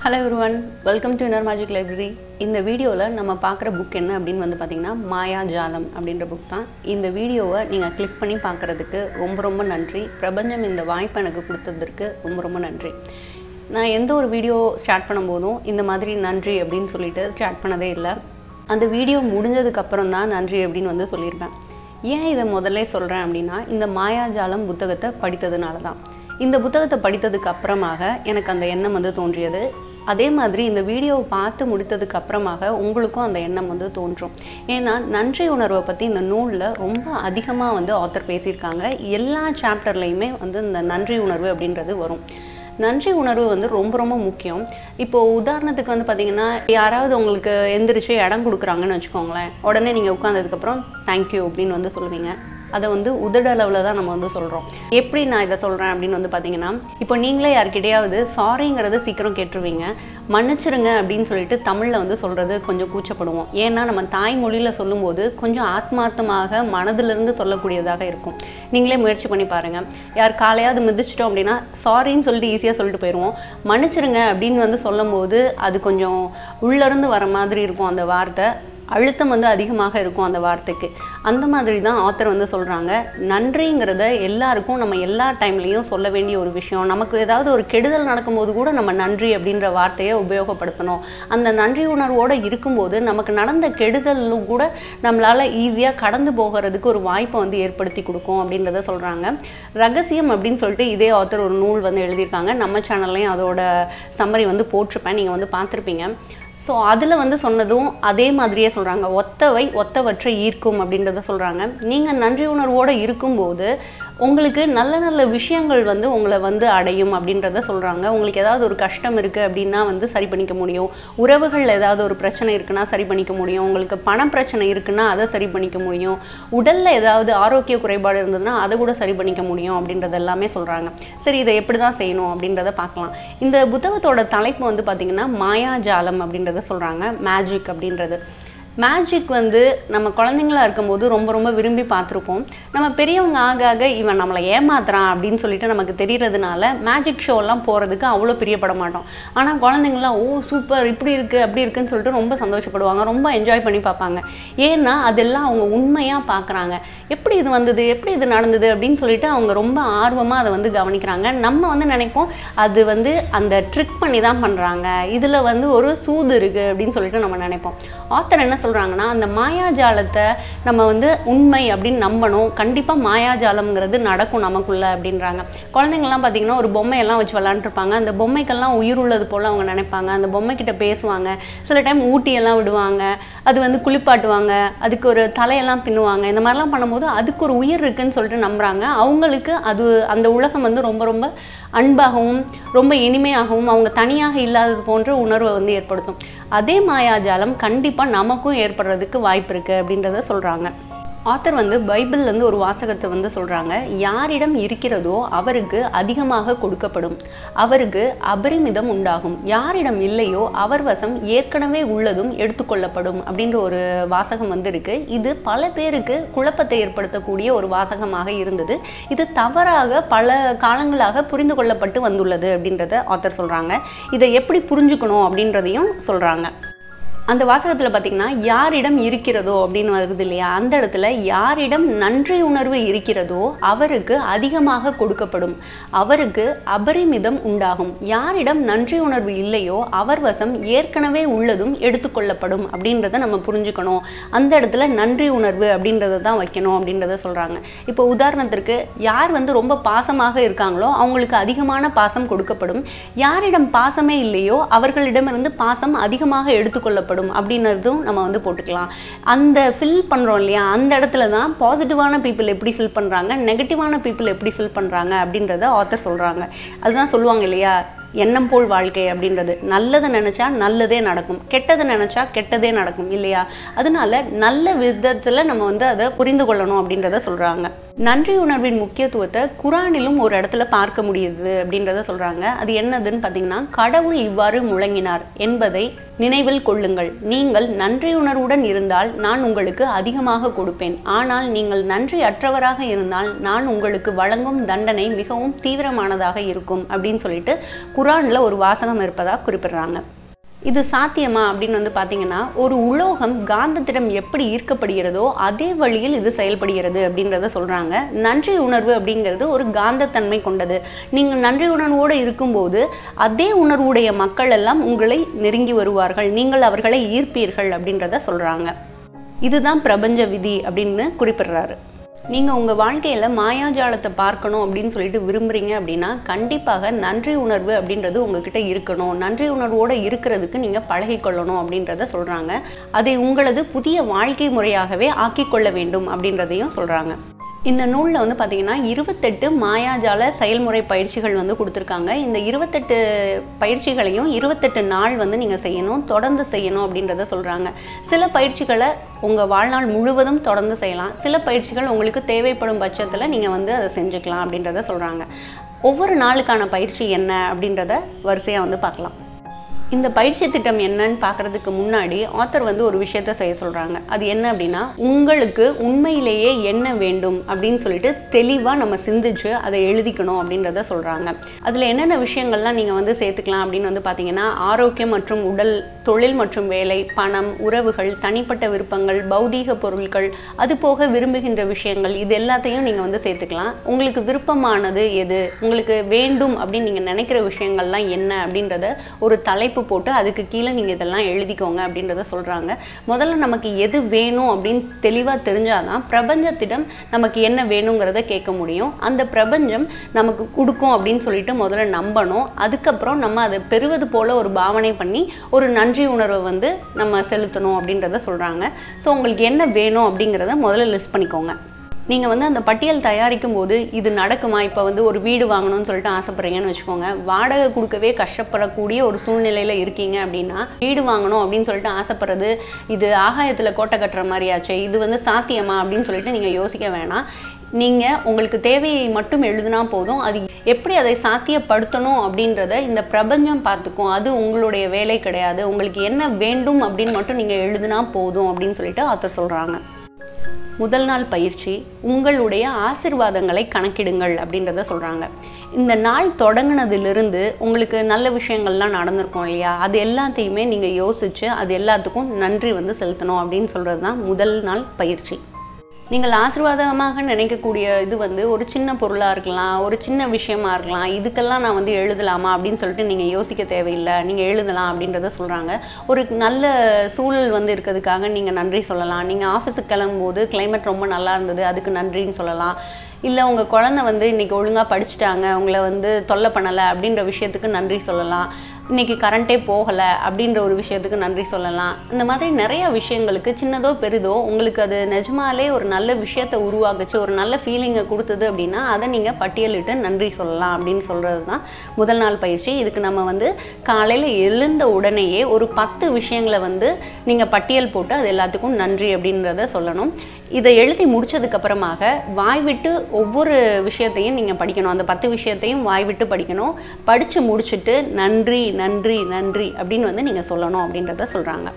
Hello everyone, welcome to Inner Magic Library. இந்த வீடியோல நம்ம பார்க்குற புக் என்ன அப்படினு வந்து பாத்தீங்கன்னா மாயாஜாலம் அப்படிங்கற புக் தான். இந்த வீடியோவை நீங்க கிளிக் பண்ணி பார்க்கிறதுக்கு ரொம்ப நன்றி. பிரபஞ்சம் இந்த வாய்ப்பை எனக்கு கொடுத்ததற்கு ரொம்ப நன்றி. நான் எந்த ஒரு வீடியோ ஸ்டார்ட் பண்ணும்போதும் இந்த மாதிரி நன்றி அப்படினு சொல்லிட்டு ஸ்டார்ட் பண்ணதே இல்ல. அந்த வீடியோ முடிஞ்சதுக்கு அப்புறம் தான் நன்றி அப்படினு வந்து சொல்லிருப்பேன். ஏன் இத முதல்ல சொல்றேன் அப்படினா இந்த மாயாஜாலம் புத்தகத்தை படித்ததனால தான். இந்த புத்தகத்தை படித்ததுக்கு அப்புறமாக எனக்கு அந்த எண்ணம் வந்து தோன்றியது. அதே மாதிரி இந்த வீடியோவை பார்த்து முடித்ததுக்கு அப்புறமாக உங்களுக்கும் அந்த எண்ணம் வந்து தோன்றும். ஏன்னா நன்றி உணர்வை பற்றி இந்த நூலில் ரொம்ப அதிகமாக வந்து ஆத்தர் பேசியிருக்காங்க. எல்லா சாப்டர்லையுமே வந்து இந்த நன்றி உணர்வு அப்படின்றது வரும். நன்றி உணர்வு வந்து ரொம்ப முக்கியம். இப்போது உதாரணத்துக்கு வந்து பார்த்திங்கன்னா யாராவது உங்களுக்கு எந்திரிச்சு இடம் கொடுக்குறாங்கன்னு வச்சுக்கோங்களேன். உடனே நீங்கள் உட்காந்ததுக்கப்புறம் தேங்க்யூ அப்படின்னு வந்து சொல்லுவீங்க. அதை வந்து உதடளவில் தான் நம்ம வந்து சொல்கிறோம். எப்படி நான் இதை சொல்கிறேன் அப்படின்னு வந்து பார்த்தீங்கன்னா, இப்போ நீங்களே யார்கிட்டையாவது சாரிங்கிறது சீக்கிரம் கேட்டுருவீங்க. மன்னிச்சிருங்க அப்படின்னு சொல்லிட்டு தமிழில் வந்து சொல்கிறது கொஞ்சம் கூச்சப்படுவோம். ஏன்னா நம்ம தாய்மொழியில் சொல்லும்போது கொஞ்சம் ஆத்மார்த்தமாக மனதிலிருந்து சொல்லக்கூடியதாக இருக்கும். நீங்களே முயற்சி பண்ணி பாருங்கள். யார் காலையாவது மிதிச்சிட்டோம் அப்படின்னா சாரின்னு சொல்லிட்டு ஈஸியாக சொல்லிட்டு போயிடுவோம். மன்னிச்சிருங்க அப்படின்னு வந்து சொல்லும்போது அது கொஞ்சம் உள்ளேருந்து வர மாதிரி இருக்கும். அந்த வார்த்தை அழுத்தம் வந்து அதிகமாக இருக்கும் அந்த வார்த்தைக்கு. அந்த மாதிரி தான் ஆத்தர் வந்து சொல்கிறாங்க. நன்றிங்கிறத எல்லாருக்கும் நம்ம எல்லா டைம்லேயும் சொல்ல வேண்டிய ஒரு விஷயம். நமக்கு ஏதாவது ஒரு கெடுதல் நடக்கும்போது கூட நம்ம நன்றி அப்படின்ற வார்த்தையை உபயோகப்படுத்தணும். அந்த நன்றி உணர்வோடு இருக்கும்போது நமக்கு நடந்த கெடுதலும் கூட நம்மளால் ஈஸியாக கடந்து போகிறதுக்கு ஒரு வாய்ப்பை வந்து ஏற்படுத்தி கொடுக்கும் அப்படின்றத சொல்கிறாங்க. ரகசியம் அப்படின்னு சொல்லிட்டு இதே ஆத்தர் ஒரு நூல் வந்து எழுதியிருக்காங்க. நம்ம சேனல்லையும் அதோட சம்மரி வந்து போட்டிருப்பேன், நீங்கள் வந்து பார்த்துருப்பீங்க. ஸோ அதில் வந்து சொன்னதும் அதே மாதிரியே சொல்கிறாங்க. ஒத்தவை ஒத்தவற்றை ஈர்க்கும் அப்படின்றத சொல்கிறாங்க. நீங்கள் நன்றி உணர்வோடு இருக்கும்போது உங்களுக்கு நல்ல விஷயங்கள் வந்து உங்களை வந்து அடையும் அப்படின்றத சொல்கிறாங்க. உங்களுக்கு ஏதாவது ஒரு கஷ்டம் இருக்குது அப்படின்னா வந்து சரி பண்ணிக்க முடியும். உறவுகளில் ஏதாவது ஒரு பிரச்சனை இருக்குன்னா சரி பண்ணிக்க முடியும். உங்களுக்கு பண பிரச்சனை இருக்குன்னா அதை சரி பண்ணிக்க முடியும். உடலில் ஏதாவது ஆரோக்கிய குறைபாடு இருந்ததுன்னா அதை கூட சரி பண்ணிக்க முடியும் அப்படின்றது எல்லாமே சொல்கிறாங்க. சரி, இதை எப்படி தான் செய்யணும் அப்படின்றத பார்க்கலாம். இந்த புத்தகத்தோட தலைப்பு வந்து பார்த்திங்கன்னா மாயாஜாலம் அப்படின்றத சொல்கிறாங்க. மேஜிக் அப்படின்றது. மேஜிக் வந்து நம்ம குழந்தைங்களா இருக்கும்போது ரொம்ப விரும்பி பார்த்துருப்போம். நம்ம பெரியவங்க ஆக இவன் நம்மளை ஏமாத்துறான் அப்படின்னு சொல்லிட்டு நமக்கு தெரியறதுனால மேஜிக் ஷோலாம் போகிறதுக்கு அவ்வளோ பிரியப்பட மாட்டோம். ஆனால் குழந்தைங்களாம் ஓ சூப்பர் இப்படி இருக்குது அப்படி இருக்குன்னு சொல்லிட்டு ரொம்ப சந்தோஷப்படுவாங்க, ரொம்ப என்ஜாய் பண்ணி பார்ப்பாங்க. ஏன்னா அதெல்லாம் அவங்க உண்மையாக பார்க்குறாங்க. எப்படி இது வந்தது, எப்படி இது நடந்தது அப்படின்னு சொல்லிட்டு அவங்க ரொம்ப ஆர்வமாக அதை வந்து கவனிக்கிறாங்க. நம்ம வந்து நினைப்போம் அது வந்து அந்த ட்ரிக் பண்ணி தான் பண்ணுறாங்க, இதில் வந்து ஒரு சூது இருக்குது அப்படின்னு சொல்லிட்டு நம்ம நினைப்போம். ஆத்தர் என்ன சொல்றாங்கன்னா, அந்த மாயாஜாலத்தை நம்ம வந்து உண்மை அப்படின்னு நம்பணும். கண்டிப்பா மாயாஜாலம்ங்கிறது நடக்கும் நமக்குள்ள அப்படின்றாங்க. குழந்தைங்கள்லாம் பார்த்தீங்கன்னா ஒரு பொம்மையெல்லாம் வச்சு விளாண்டுருப்பாங்க. அந்த பொம்மைக்கெல்லாம் உயிர் உள்ளது போல அவங்க நினைப்பாங்க. அந்த பொம்மை கிட்ட பேசுவாங்க. சில டைம் ஊட்டியெல்லாம் விடுவாங்க. அது வந்து குளிப்பாட்டுவாங்க. அதுக்கு ஒரு தலையெல்லாம் பின்னுவாங்க. இந்த மாதிரிலாம் பண்ணும்போது அதுக்கு ஒரு உயிர் இருக்குன்னு சொல்லிட்டு நம்புறாங்க. அவங்களுக்கு அது அந்த உலகம் வந்து ரொம்ப அன்பாகவும் ரொம்ப இனிமையாகவும் அவங்க தனியாக இல்லாதது போன்ற உணர்வை வந்து ஏற்படுத்தும். அதே மாயாஜாலம் கண்டிப்பாக நமக்கும் ஏற்படுறதுக்கு வாய்ப்பு இருக்குது அப்படின்றத சொல்கிறாங்க. ஆத்தர் வந்து பைபிள்லேருந்து ஒரு வாசகத்தை வந்து சொல்கிறாங்க. யாரிடம் இருக்கிறதோ அவருக்கு அதிகமாக கொடுக்கப்படும், அவருக்கு அபரிமிதம் உண்டாகும். யாரிடம் இல்லையோ அவர் வசம் ஏற்கனவே உள்ளதும் எடுத்துக்கொள்ளப்படும் அப்படின்ற ஒரு வாசகம் வந்து இருக்குது. இது பல பேருக்கு குழப்பத்தை ஏற்படுத்தக்கூடிய ஒரு வாசகமாக இருந்தது. இது தவறாக பல காலங்களாக புரிந்து கொள்ளப்பட்டு வந்துள்ளது அப்படின்றத ஆத்தர் சொல்கிறாங்க. இதை எப்படி புரிஞ்சுக்கணும் அப்படின்றதையும் சொல்கிறாங்க. அந்த வாசகத்தில் பார்த்திங்கன்னா யாரிடம் இருக்கிறதோ அப்படின்னு வருது இல்லையா, அந்த இடத்துல யாரிடம் நன்றி உணர்வு இருக்கிறதோ அவருக்கு அதிகமாக கொடுக்கப்படும், அவருக்கு அபரிமிதம் உண்டாகும். யாரிடம் நன்றி உணர்வு இல்லையோ அவர் வசம் ஏற்கனவே உள்ளதும் எடுத்துக்கொள்ளப்படும் அப்படின்றத நம்ம புரிஞ்சுக்கணும். அந்த இடத்துல நன்றி உணர்வு அப்படின்றத தான் வைக்கணும் அப்படின்றத சொல்கிறாங்க. இப்போ உதாரணத்திற்கு யார் வந்து ரொம்ப பாசமாக இருக்காங்களோ அவங்களுக்கு அதிகமான பாசம் கொடுக்கப்படும். யாரிடம் பாசமே இல்லையோ அவர்களிடமிருந்து பாசம் அதிகமாக எடுத்துக்கொள்ளப்படும் அப்படின்றதும் நம்ம வந்து போட்டுக்கலாம். அந்த ஃபில் பண்ணுறோம் இல்லையா, அந்த இடத்துல தான் பாசிட்டிவான பீப்புள் எப்படி ஃபில் பண்ணுறாங்க, நெகட்டிவான பீப்புள் எப்படி ஃபில் பண்ணுறாங்க அப்படின்றத ஆத்தர் சொல்கிறாங்க. அதுதான் சொல்லுவாங்க இல்லையா, எண்ணம் போல் வாழ்க்கை அப்படின்றது. நல்லதை நினச்சா நல்லதே நடக்கும், கெட்டதை நினச்சா கெட்டதே நடக்கும் இல்லையா. அதனால நல்ல விதத்தில் நம்ம வந்து அதை புரிந்து கொள்ளணும் அப்படின்றத சொல்கிறாங்க. நன்றி உணர்வின் முக்கியத்துவத்தை குரானிலும் ஒரு இடத்துல பார்க்க முடியுது அப்படின்றத சொல்கிறாங்க. அது என்னதுன்னு பார்த்தீங்கன்னா, கடவுள் இவ்வாறு முழங்கினார் என்பதை நினைவில் கொள்ளுங்கள். நீங்கள் நன்றியுணர்வுடன் இருந்தால் நான் உங்களுக்கு அதிகமாக கொடுப்பேன். ஆனால் நீங்கள் நன்றி அற்றவராக இருந்தால் நான் உங்களுக்கு வழங்கும் தண்டனை மிகவும் தீவிரமானதாக இருக்கும் அப்படின்னு சொல்லிட்டு குரானில் ஒரு வாசகம் இருப்பதாக குறிப்பிடுறாங்க. இது சாத்தியமா அப்படின்னு வந்து பார்த்தீங்கன்னா, ஒரு உலோகம் காந்தத்திடம் எப்படி ஈர்க்கப்படுகிறதோ அதே வழியில் இது செயல்படுகிறது அப்படின்றத சொல்கிறாங்க. நன்றி உணர்வு அப்படிங்கிறது ஒரு காந்தத்தன்மை கொண்டது. நீங்கள் நன்றி உணர்வோடு இருக்கும்போது அதே உணர்வுடைய மக்கள் எல்லாம் உங்களை நெருங்கி வருவார்கள், நீங்கள் அவர்களை ஈர்ப்பீர்கள் அப்படின்றத சொல்கிறாங்க. இதுதான் பிரபஞ்ச விதி அப்படின்னு குறிப்பிடுறாரு. நீங்கள் உங்கள் வாழ்க்கையில் மாயாஜாலத்தை பார்க்கணும் அப்படின்னு சொல்லிட்டு விரும்புகிறீங்க அப்படின்னா கண்டிப்பாக நன்றி உணர்வு அப்படின்றது உங்ககிட்ட இருக்கணும். நன்றி உணர்வோடு இருக்கிறதுக்கு நீங்கள் பழகிக்கொள்ளணும் அப்படின்றத சொல்கிறாங்க. அதை உங்களது புதிய வாழ்க்கை முறையாகவே ஆக்கிக்கொள்ள வேண்டும் அப்படின்றதையும் சொல்கிறாங்க. இந்த நூலில் வந்து பார்த்திங்கன்னா 28 மாயாஜால செயல்முறை பயிற்சிகள் வந்து கொடுத்துருக்காங்க. இந்த 28 பயிற்சிகளையும் 28 நாள் வந்து நீங்கள் செய்யணும், தொடர்ந்து செய்யணும் அப்படின்றத சொல்கிறாங்க. சில பயிற்சிகளை உங்கள் வாழ்நாள் முழுவதும் தொடர்ந்து செய்யலாம். சில பயிற்சிகள் உங்களுக்கு தேவைப்படும் பட்சத்தில் நீங்கள் வந்து அதை செஞ்சுக்கலாம் அப்படின்றத சொல்கிறாங்க. ஒவ்வொரு நாளுக்கான பயிற்சி என்ன அப்படின்றத வரிசையாக வந்து பார்க்கலாம். இந்த பயிற்சி திட்டம் என்னன்னு பார்க்குறதுக்கு முன்னாடி ஆத்தர் வந்து ஒரு விஷயத்த செய்ய சொல்கிறாங்க. அது என்ன அப்படின்னா, உங்களுக்கு உண்மையிலேயே என்ன வேண்டும் அப்படின்னு சொல்லிட்டு தெளிவாக நம்ம சிந்திச்சு அதை எழுதிக்கணும் அப்படின்றத சொல்கிறாங்க. அதில் என்னென்ன விஷயங்கள்லாம் நீங்கள் வந்து சேர்த்துக்கலாம் அப்படின்னு வந்து பார்த்தீங்கன்னா, ஆரோக்கியம் மற்றும் உடல், தொழில் மற்றும் வேலை, பணம், உறவுகள், தனிப்பட்ட விருப்பங்கள், பௌதீக பொருட்கள், அது போக விரும்புகின்ற விஷயங்கள், இது எல்லாத்தையும் நீங்கள் வந்து சேர்த்துக்கலாம். உங்களுக்கு விருப்பமானது எது, உங்களுக்கு வேண்டும் அப்படின்னு நீங்கள் நினைக்கிற விஷயங்கள்லாம் என்ன அப்படின்றத ஒரு தலைப்பு போட்டு அதுக்கு கீழே நீங்கள் இதெல்லாம் எழுதிக்கோங்க அப்படின்றத சொல்கிறாங்க. முதல்ல நமக்கு எது வேணும் அப்படின்னு தெளிவாக தெரிஞ்சாதான் பிரபஞ்சத்திடம் நமக்கு என்ன வேணுங்கிறத கேட்க முடியும். அந்த பிரபஞ்சம் நமக்கு கொடுக்கும் அப்படின்னு சொல்லிட்டு முதல்ல நம்பணும். அதுக்கப்புறம் நம்ம அதை பெறுவது போல ஒரு பாவனை பண்ணி ஒரு நன்றி உணர்வை வந்து நம்ம செலுத்தணும் அப்படின்றத சொல்கிறாங்க. ஸோ உங்களுக்கு என்ன வேணும் அப்படிங்கிறத முதல்ல லிஸ்ட் பண்ணிக்கோங்க. நீங்கள் வந்து அந்த பட்டியல் தயாரிக்கும் போது இது நடக்குமா? இப்போ வந்து ஒரு வீடு வாங்கணும்னு சொல்லிட்டு ஆசைப்படுறீங்கன்னு வச்சுக்கோங்க. வாடகை கொடுக்கவே கஷ்டப்படக்கூடிய ஒரு சூழ்நிலையில் இருக்கீங்க அப்படின்னா, வீடு வாங்கணும் அப்படின்னு சொல்லிட்டு ஆசைப்படுறது இது ஆகாயத்தில் கோட்டை கட்டுற மாதிரியாச்சு, இது வந்து சாத்தியமா அப்படின்னு சொல்லிட்டு நீங்கள் யோசிக்க வேணாம். நீங்கள் உங்களுக்கு தேவையை மட்டும் எழுதினா போதும். அது எப்படி அதை சாத்தியப்படுத்தணும் அப்படின்றத இந்த பிரபஞ்சம் பார்த்துக்கும். அது உங்களுடைய வேலை கிடையாது. உங்களுக்கு என்ன வேண்டும் அப்படின்னு மட்டும் நீங்கள் எழுதினா போதும் அப்படின்னு சொல்லிட்டு ஆத்தர் சொல்கிறாங்க. முதல் நாள் பயிற்சி, உங்களுடைய ஆசீர்வாதங்களை கணக்கிடுங்கள் அப்படின்றத சொல்கிறாங்க. இந்த நாள் தொடங்கினதிலிருந்து உங்களுக்கு நல்ல விஷயங்கள்லாம் நடந்திருக்கும் இல்லையா, அது எல்லாத்தையுமே நீங்கள் யோசித்து அது எல்லாத்துக்கும் நன்றி வந்து செலுத்தணும் அப்படின்னு சொல்கிறது தான் முதல் நாள் பயிற்சி. நீங்கள் ஆசீர்வாதமாக நினைக்கக்கூடிய இது வந்து ஒரு சின்ன பொருளாக இருக்கலாம், ஒரு சின்ன விஷயமா இருக்கலாம். இதுக்கெல்லாம் நான் வந்து எழுதலாமா அப்படின்னு சொல்லிட்டு நீங்கள் யோசிக்க தேவையில்லை, நீங்கள் எழுதலாம் அப்படின்றத சொல்கிறாங்க. ஒரு நல்ல சூழல் வந்து இருக்கிறதுக்காக நீங்கள் நன்றி சொல்லலாம். நீங்கள் ஆஃபீஸுக்கு கிளம்பும்போது கிளைமேட் ரொம்ப நல்லா இருந்தது, அதுக்கு நன்றின்னு சொல்லலாம். இல்லை உங்கள் குழந்தை வந்து இன்றைக்கி ஒழுங்காக படிச்சுட்டாங்க, உங்களை வந்து தொல்லை பண்ணலை அப்படின்ற விஷயத்துக்கு நன்றி சொல்லலாம். இன்றைக்கி கரண்ட்டே போகலை அப்படின்ற ஒரு விஷயத்துக்கு நன்றி சொல்லலாம். இந்த மாதிரி நிறையா விஷயங்களுக்கு சின்னதோ பெரிதோ உங்களுக்கு அது நிஜமாலே ஒரு நல்ல விஷயத்தை உருவாக்குச்சு, ஒரு நல்ல ஃபீலிங்கை கொடுத்தது அப்படின்னா அதை நீங்கள் பட்டியலிட்டு நன்றி சொல்லலாம் அப்படின்னு சொல்கிறது தான் முதல் நாள் பயிற்சி. இதுக்கு நம்ம வந்து காலையில் எழுந்த உடனேயே ஒரு 10 விஷயங்களை வந்து நீங்கள் பட்டியல் போட்டு அது எல்லாத்துக்கும் நன்றி அப்படின்றத சொல்லணும். இதை எழுதி முடித்ததுக்கப்புறமாக வாய் விட்டு ஒவ்வொரு விஷயத்தையும் நீங்கள் படிக்கணும். அந்த 10 விஷயத்தையும் வாய் விட்டு படிக்கணும். படித்து முடிச்சுட்டு நன்றி நன்றி நன்றி அப்படின்னு வந்து நீங்கள் சொல்லணும் அப்படின்றத சொல்கிறாங்க.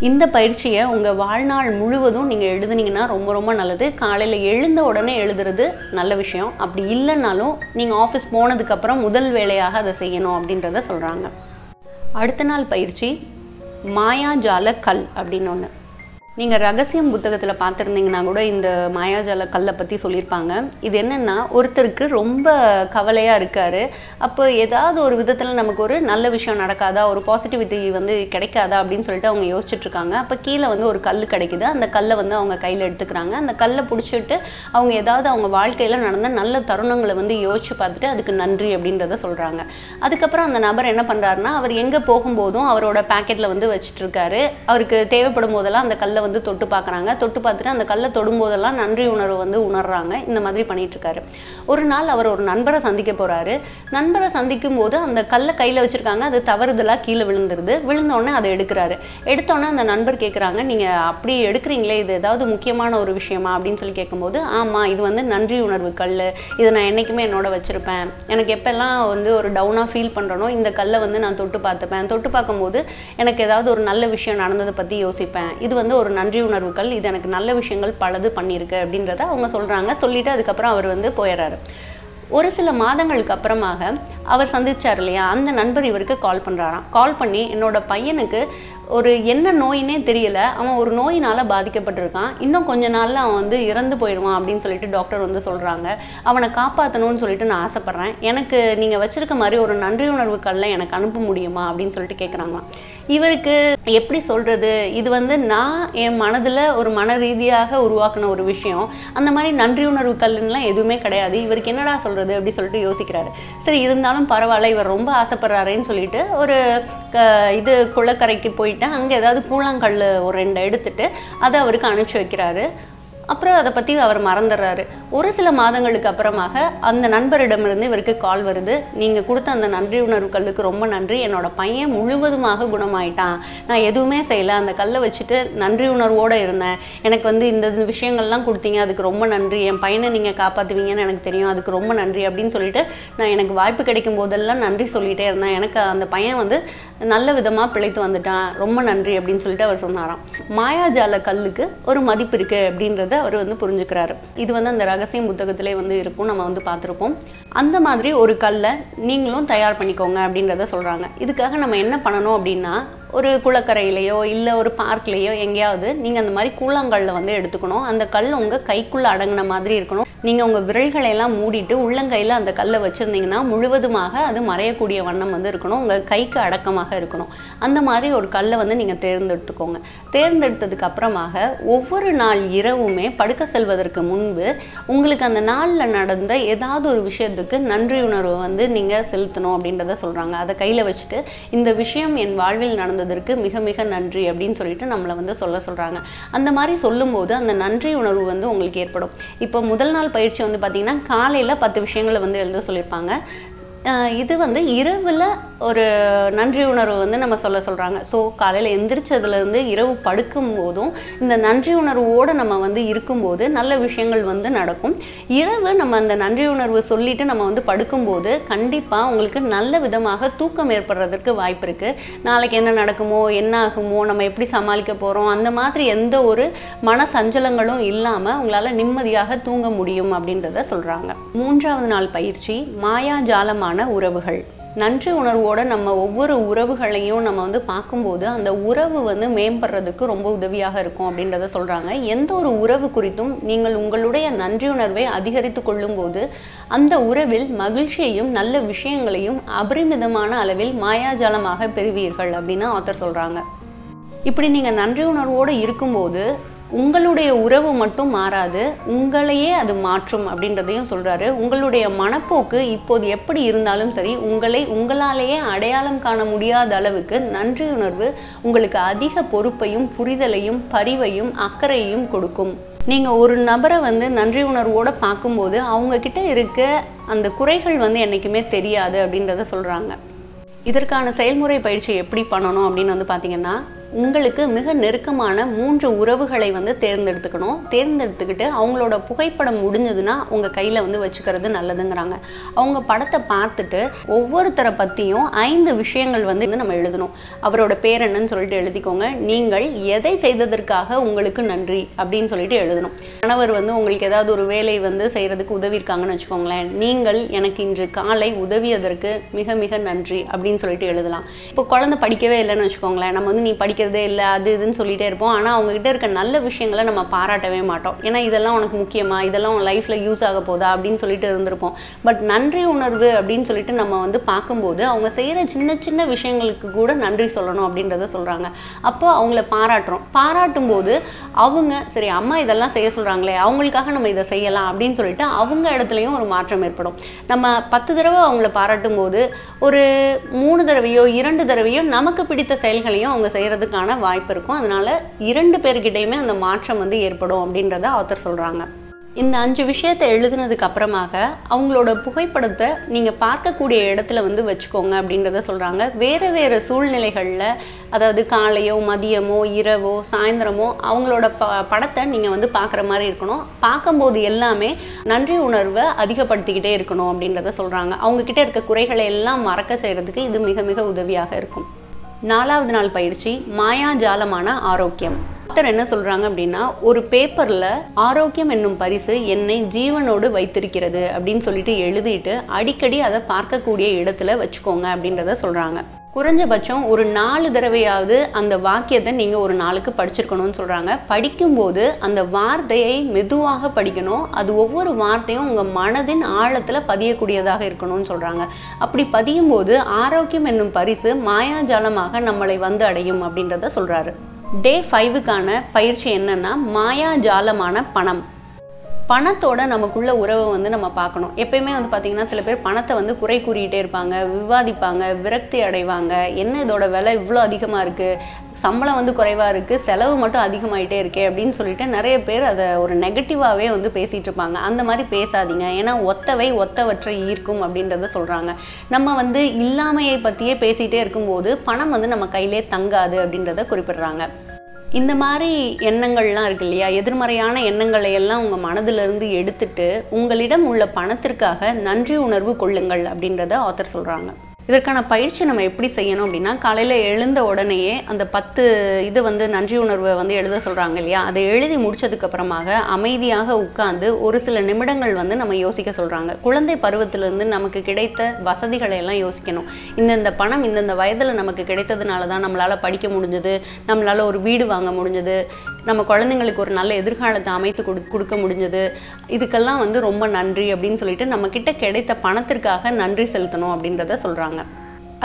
இந்த பயிற்சியை உங்கள் வாழ்நாள் முழுவதும் நீங்கள் எழுதுனீங்கன்னா ரொம்ப ரொம்ப நல்லது. காலையில் எழுந்த உடனே எழுதுறது நல்ல விஷயம். அப்படி இல்லைன்னாலும் நீங்கள் ஆஃபீஸ் போனதுக்கப்புறம் முதல் வேலையாக அதை செய்யணும் அப்படின்றத சொல்கிறாங்க. அடுத்த நாள் பயிற்சி மாயாஜால கல் அப்படின்னு ஒன்று. நீங்கள் ரகசியம் புத்தகத்தில் பார்த்துருந்தீங்கன்னா கூட இந்த மாயாஜால கல்லை பற்றி சொல்லியிருப்பாங்க. இது என்னென்னா, ஒருத்தருக்கு ரொம்ப கவலையாக இருக்கார். அப்போ ஏதாவது ஒரு விதத்தில் நமக்கு ஒரு நல்ல விஷயம் நடக்காதா, ஒரு பாசிட்டிவிட்டி வந்து கிடைக்காதா அப்படின்னு சொல்லிட்டு அவங்க யோசிச்சுட்ருக்காங்க. அப்போ கீழே வந்து ஒரு கல் கிடைக்குது. அந்த கல்லை வந்து அவங்க கையில் எடுத்துக்கிறாங்க. அந்த கல்லை பிடிச்சிட்டு அவங்க ஏதாவது அவங்க வாழ்க்கையில் நடந்த நல்ல தருணங்களை வந்து யோசிச்சு பார்த்துட்டு அதுக்கு நன்றி அப்படின்றத சொல்கிறாங்க. அதுக்கப்புறம் அந்த நபர் என்ன பண்ணுறாருன்னா, அவர் எங்கே போகும்போதும் அவரோட பேக்கெட்டில் வந்து வச்சுட்ருக்காரு. அவருக்கு தேவைப்படும் போதெல்லாம் அந்த கல்லை வந்து தொட்டு பார்க்குறாங்க. தொட்டு பார்த்துட்டு அந்த கல்லை தொடும்போதெல்லாம் நன்றி உணர்வு வந்து உணர்றாங்க. இந்த மாதிரி பண்ணிட்டு இருக்காரு. ஒரு நாள் அவர் ஒரு நண்பரை சந்திக்க போறாரு. நண்பரை சந்திக்கும் போது அந்த கல்லை கையில் வச்சிருக்காங்க. அது தவறுதலாக கீழே விழுந்துருது. விழுந்தோடனே அதை எடுக்கிறாரு. எடுத்தோடனே அந்த நண்பர் கேட்குறாங்க, நீங்கள் அப்படி எடுக்கிறீங்களே, இது ஏதாவது முக்கியமான ஒரு விஷயமா அப்படின்னு சொல்லி கேட்கும்போது, ஆமாம், இது வந்து நன்றி உணர்வு கல். இதை நான் என்றைக்குமே என்னோட வச்சுருப்பேன். எனக்கு எப்போல்லாம் வந்து ஒரு டவுனாக ஃபீல் பண்ணுறனோ இந்த கல்லை வந்து நான் தொட்டு பார்த்துப்பேன். தொட்டு பார்க்கும்போது எனக்கு ஏதாவது ஒரு நல்ல விஷயம் நடந்ததை பற்றி யோசிப்பேன். இது வந்து ஒரு நன்றி உணர்வுகள், இது எனக்கு நல்ல விஷயங்கள் பலது பண்ணியிருக்கு அப்படின்றத அவங்க சொல்கிறாங்க. சொல்லிவிட்டு அதுக்கப்புறம் அவர் வந்து போயிடுறாரு. ஒரு சில மாதங்களுக்கு அப்புறமாக அவர் சந்திச்சார் இல்லையா, அந்த நண்பர் இவருக்கு கால் பண்ணுறாராம். கால் பண்ணி என்னோட பையனுக்கு ஒரு என்ன நோயினே தெரியல, அவன் ஒரு நோயினால் பாதிக்கப்பட்டிருக்கான், இன்னும் கொஞ்ச நாளில் அவன் வந்து இறந்து போயிடுவான் அப்படின்னு சொல்லிட்டு டாக்டர் வந்து சொல்கிறாங்க. அவனை காப்பாற்றணும்னு சொல்லிட்டு நான் ஆசைப்பட்றேன், எனக்கு நீங்கள் வச்சுருக்க மாதிரி ஒரு நன்றியுணர்வு கல்லை எனக்கு அனுப்ப முடியுமா அப்படின்னு சொல்லிட்டு கேட்குறாங்களாம். இவருக்கு எப்படி சொல்கிறது, இது வந்து நான் என் மனதில் ஒரு மன ரீதியாக உருவாக்கின ஒரு விஷயம், அந்த மாதிரி நன்றியுணர்வு கல்லுன்னெலாம் எதுவுமே கிடையாது, இவருக்கு என்னடா சொல்கிறது அப்படி சொல்லிட்டு யோசிக்கிறாரு. சரி இருந்தாலும் பரவாயில்ல, இவர் ரொம்ப ஆசைப்படுறாருன்னு சொல்லிட்டு ஒரு இது குளக்கரைக்கு போயிட்டு அங்கே ஏதாவது கூழாங்கல் ஒரு 2 எடுத்துட்டு அதை அவருக்கு அனுப்பிச்சி வைக்கிறாரு. அப்புறம் அதை பற்றி அவர் மறந்துடுறாரு. ஒரு சில மாதங்களுக்கு அப்புறமாக அந்த நண்பரிடமிருந்து இவருக்கு கால் வருது. நீங்கள் கொடுத்த அந்த நன்றி உணர்வு கல்லுக்கு ரொம்ப நன்றி, என்னோட பையன் முழுவதுமாக குணமாயிட்டான், நான் எதுவுமே செய்யலை, அந்த கல்லை வச்சுட்டு நன்றி உணர்வோடு இருந்தேன், எனக்கு வந்து இந்த விஷயங்கள்லாம் கொடுத்தீங்க, அதுக்கு ரொம்ப நன்றி, என் பையனை நீங்கள் காப்பாற்றுவீங்கன்னு எனக்கு தெரியும், அதுக்கு ரொம்ப நன்றி அப்படின்னு சொல்லிட்டு நான் எனக்கு வாய்ப்பு கிடைக்கும் போதெல்லாம் நன்றி சொல்லிகிட்டே இருந்தேன், எனக்கு அந்த பையன் வந்து நல்ல விதமாக பிழைத்து வந்துட்டான், ரொம்ப நன்றி அப்படின்னு சொல்லிட்டு அவர் சொன்னாராம். மாயாஜால கல்லுக்கு ஒரு மதிப்பு இருக்குது அப்படின்றத அவர் வந்து புரிஞ்சுக்கிறாரு. இது வந்து அந்த ரகசியம் புத்தகத்திலே வந்து இருக்கும், நம்ம வந்து பார்த்துருப்போம். அந்த மாதிரி ஒரு கல்லை நீங்களும் தயார் பண்ணிக்கோங்க அப்படின்றத சொல்கிறாங்க. இதுக்காக நம்ம என்ன பண்ணணும் அப்படின்னா, ஒரு குளக்கரையிலையோ இல்லை ஒரு பார்க்லேயோ எங்கேயாவது நீங்கள் அந்த மாதிரி கூழாங்கல்ல வந்து எடுத்துக்கணும். அந்த கல் உங்கள் கைக்குள்ளே அடங்கின மாதிரி இருக்கணும். நீங்கள் உங்கள் விரல்களையெல்லாம் மூடிட்டு உள்ளங்கையில் அந்த கல்லை வச்சுருந்தீங்கன்னா முழுவதுமாக அது மறையக்கூடிய வண்ணம் வந்து இருக்கணும், உங்கள் கைக்கு அடக்கமாக இருக்கணும். அந்த மாதிரி ஒரு கல்லை வந்து நீங்கள் தேர்ந்தெடுத்துக்கோங்க. தேர்ந்தெடுத்ததுக்கு அப்புறமாக ஒவ்வொரு நாள் இரவுமே படுக்க செல்வதற்கு முன்பு உங்களுக்கு அந்த நாளில் நடந்த ஏதாவது ஒரு விஷயத்துக்கு நன்றி உணர்வை வந்து நீங்கள் செலுத்தணும் அப்படின்றத சொல்கிறாங்க. அதை கையில் வச்சுட்டு இந்த விஷயம் என் வாழ்வில் நடந்ததற்கு மிக மிக நன்றி அப்படின்னு சொல்லிட்டு நம்மளை வந்து சொல்கிறாங்க. அந்த மாதிரி சொல்லும்போது அந்த நன்றி உணர்வு வந்து உங்களுக்கு ஏற்படும். இப்போ முதல் நாள் பயிற்சி வந்து பார்த்தீங்கன்னா காலையில் 10 விஷயங்களை வந்து எழுத சொல்லியிருப்பாங்க. இது வந்து இரவில் ஒரு நன்றி உணர்வு வந்து நம்ம சொல்கிறாங்க. ஸோ காலையில் எந்திரிச்சதுலேருந்து இரவு படுக்கும் போதும் இந்த நன்றி உணர்வோடு நம்ம வந்து இருக்கும்போது நல்ல விஷயங்கள் வந்து நடக்கும். இரவு நம்ம அந்த நன்றி உணர்வு சொல்லிட்டு நம்ம வந்து படுக்கும்போது கண்டிப்பாக உங்களுக்கு நல்ல விதமாக தூக்கம் ஏற்படுறதுக்கு வாய்ப்பு இருக்குது. நாளைக்கு என்ன நடக்குமோ என்ன ஆகுமோ, நம்ம எப்படி சமாளிக்க போகிறோம், அந்த மாதிரி எந்த ஒரு மன சஞ்சலங்களும் இல்லாமல் உங்களால் நிம்மதியாக தூங்க முடியும் அப்படின்றத சொல்கிறாங்க. 3வது நாள் பயிற்சி மாயாஜாலமான உறவுகள். நன்றி உணர்வோடு நம்ம ஒவ்வொரு உறவுகளையும் நம்ம வந்து பார்க்கும்போது அந்த உறவு வந்து மேம்படுறதுக்கு ரொம்ப உதவியாக இருக்கும் அப்படின்றத சொல்கிறாங்க. எந்த ஒரு உறவு குறித்தும் நீங்கள் உங்களுடைய நன்றி உணர்வை அதிகரித்து கொள்ளும்போது அந்த உறவில் மகிழ்ச்சியையும் நல்ல விஷயங்களையும் அபரிமிதமான அளவில் மாயாஜாலமாக பெறுவீர்கள் அப்படின்னு ஆத்தர் சொல்கிறாங்க. இப்படி நீங்கள் நன்றி உணர்வோடு இருக்கும்போது உங்களுடைய உறவு மட்டும் மாறாது, உங்களையே அது மாற்றும் அப்படின்றதையும் சொல்கிறாரு. உங்களுடைய மனப்போக்கு இப்போது எப்படி இருந்தாலும் சரி, உங்களாலேயே அடையாளம் காண முடியாத அளவுக்கு நன்றி உணர்வு உங்களுக்கு அதிக பொறுப்பையும் புரிதலையும் பரிவையும் அக்கறையையும் கொடுக்கும். நீங்கள் ஒரு நபரை வந்து நன்றி உணர்வோடு பார்க்கும்போது அவங்கக்கிட்ட இருக்க அந்த குறைகள் வந்து என்றைக்குமே தெரியாது அப்படின்றத சொல்கிறாங்க. இதற்கான செயல்முறை பயிற்சி எப்படி பண்ணணும் அப்படின்னு வந்து பார்த்தீங்கன்னா, உங்களுக்கு மிக நெருக்கமான 3 உறவுகளை வந்து தேர்ந்தெடுத்துக்கணும். தேர்ந்தெடுத்துக்கிட்டு அவங்களோட புகைப்படம் முடிஞ்சதுன்னா உங்கள் கையில் வந்து வச்சுக்கிறது நல்லதுங்கிறாங்க. அவங்க படத்தை பார்த்துட்டு ஒவ்வொருத்தரை பற்றியும் 5 விஷயங்கள் வந்து நம்ம எழுதணும். அவரோட பேர் என்னன்னு சொல்லிட்டு எழுதிக்கோங்க. நீங்கள் எதை செய்ததற்காக உங்களுக்கு நன்றி அப்படின்னு சொல்லிட்டு எழுதணும். கணவர் வந்து உங்களுக்கு ஏதாவது ஒரு வேலை வந்து செய்கிறதுக்கு உதவி இருக்காங்கன்னு வச்சுக்கோங்களேன். நீங்கள் எனக்கு இன்று காலை உதவியதற்கு மிக மிக நன்றி அப்படின்னு சொல்லிட்டு எழுதலாம். இப்போ குழந்தை படிக்கவே இல்லைன்னு வச்சுக்கோங்களேன், நம்ம வந்து நீ படிக்கிறதே இல்லை அது இதுன்னு சொல்லிகிட்டே இருப்போம். ஆனால் அவங்ககிட்ட இருக்க நல்ல விஷயங்களை நம்ம பாராட்டவே மாட்டோம். ஏன்னா இதெல்லாம் உனக்கு முக்கியமா, இதெல்லாம் உன் லைஃப்பில் யூஸ் ஆக போதா அப்படின்னு சொல்லிட்டு இருந்திருப்போம். பட் நன்றி உணர்வு அப்படின்னு சொல்லிட்டு நம்ம வந்து பார்க்கும்போது அவங்க செய்கிற சின்ன சின்ன விஷயங்களுக்கு கூட நன்றி சொல்லணும் அப்படின்றத சொல்கிறாங்க. அப்போ அவங்கள பாராட்டும் போது அவங்க சரி அம்மா இதெல்லாம் செய்ய சொல்கிறாங்களே, அவங்களுக்காக நம்ம இதை செய்யலாம் அப்படின்னு சொல்லிட்டு அவங்க இடத்துலையும் ஒரு மாற்றம் ஏற்படும். நம்ம 10 தடவை அவங்கள பாராட்டும் போது ஒரு 3 தடவையோ 2 தடவையோ நமக்கு பிடித்த செயல்களையும் அவங்க செய்கிறதுக்கான வாய்ப்பு இருக்கும். அதனால 2 பேர்கிட்டையுமே அந்த மாற்றம் வந்து ஏற்படும் அப்படின்றத ஆத்தர் சொல்கிறாங்க. இந்த 5 விஷயத்தை எழுதுனதுக்கு அப்புறமாக அவங்களோட புகைப்படத்தை நீங்கள் பார்க்கக்கூடிய இடத்துல வந்து வச்சுக்கோங்க அப்படின்றத சொல்கிறாங்க. வேறு வேறு சூழ்நிலைகளில், அதாவது காலையோ மதியமோ இரவோ சாயந்தரமோ அவங்களோட படத்தை நீங்கள் வந்து பார்க்குற மாதிரி இருக்கணும். பார்க்கும்போது எல்லாமே நன்றி உணர்வை அதிகப்படுத்திக்கிட்டே இருக்கணும் அப்படின்றத சொல்கிறாங்க. அவங்கக்கிட்ட இருக்க குறைகளை எல்லாம் மறக்க செய்கிறதுக்கு இது மிக மிக உதவியாக இருக்கும். 4வது நாள் பயிற்சி மாயாஜாலமான ஆரோக்கியம். ஆத்தர் என்ன சொல்றாங்க அப்படின்னா, ஒரு பேப்பர்ல ஆரோக்கியம் என்னும் பரிசு என்னை ஜீவனோடு வைத்திருக்கிறது அப்படின்னு சொல்லிட்டு எழுதிட்டு அடிக்கடி அதை பார்க்கக்கூடிய இடத்துல வச்சுக்கோங்க அப்படின்றத சொல்றாங்க. குறைஞ்சபட்சம் ஒரு 4 தடவையாவது அந்த வாக்கியத்தை நீங்க ஒரு நாளுக்கு படிச்சிருக்கணும்னு சொல்றாங்க. படிக்கும்போது அந்த வார்த்தையை மெதுவாக படிக்கணும். அது ஒவ்வொரு வார்த்தையும் உங்க மனதின் ஆழத்துல பதியக்கூடியதாக இருக்கணும்னு சொல்றாங்க. அப்படி பதியும் போது ஆரோக்கியம் என்னும் பரிசு மாயாஜாலமாக நம்மளை வந்து அடையும் அப்படின்றத சொல்றாரு. டே 5க்கான பயிற்சி என்னன்னா, மாயாஜாலமான பணம். பணத்தோட நமக்குள்ள உறவை வந்து நம்ம பார்க்கணும். எப்பயுமே வந்து பார்த்தீங்கன்னா சில பேர் பணத்தை வந்து குறை கூறிகிட்டே இருப்பாங்க, விவாதிப்பாங்க, விரக்தி அடைவாங்க. என்ன இதோட விலை இவ்வளோ அதிகமாக இருக்குது, சம்பளம் வந்து குறைவாக இருக்குது, செலவு மட்டும் அதிகமாகிட்டே இருக்கே அப்படின்னு சொல்லிட்டு நிறைய பேர் அதை ஒரு நெகட்டிவாகவே வந்து பேசிகிட்டு இருப்பாங்க. அந்த மாதிரி பேசாதீங்க. ஏன்னா ஒத்தவை ஒத்தவற்றை ஈர்க்கும் அப்படின்றத சொல்கிறாங்க. நம்ம வந்து இல்லாமையை பற்றியே பேசிகிட்டே இருக்கும்போது பணம் வந்து நம்ம கையிலே தங்காது அப்படின்றத குறிப்பிடுறாங்க. இந்த மாதிரி எண்ணங்கள்லாம் இருக்கு இல்லையா, எதிர்மறையான எண்ணங்களை எல்லாம் உங்கள் மனதிலிருந்து எடுத்துட்டு உங்களிடம் உள்ள பணத்திற்காக நன்றி உணர்வு கொள்ளுங்கள் அப்படின்றத ஆத்தர் சொல்கிறாங்க. இதற்கான பயிற்சி நம்ம எப்படி செய்யணும் அப்படின்னா, காலையில் எழுந்த உடனேயே அந்த 10 இது வந்து நன்றி உணர்வை வந்து எழுத சொல்கிறாங்க இல்லையா, அதை எழுதி முடிச்சதுக்கு அப்புறமாக அமைதியாக உட்கார்ந்து ஒரு சில நிமிடங்கள் வந்து நம்ம யோசிக்க சொல்கிறாங்க. குழந்தை பருவத்திலிருந்து நமக்கு கிடைத்த வசதிகளை எல்லாம் யோசிக்கணும். இந்த பணம் இந்தந்த வயதில் நமக்கு கிடைத்ததுனால தான் நம்மளால் படிக்க முடிஞ்சது, நம்மளால் ஒரு வீடு வாங்க முடிஞ்சது, நம்ம குழந்தைங்களுக்கு ஒரு நல்ல எதிர்காலத்தை அமைத்து கொடுக்க முடிஞ்சது, இதுக்கெல்லாம் வந்து ரொம்ப நன்றி அப்படின்னு சொல்லிட்டு நம்ம கிட்ட கிடைத்த பணத்திற்காக நன்றி செலுத்தணும் அப்படின்றத சொல்கிறாங்க.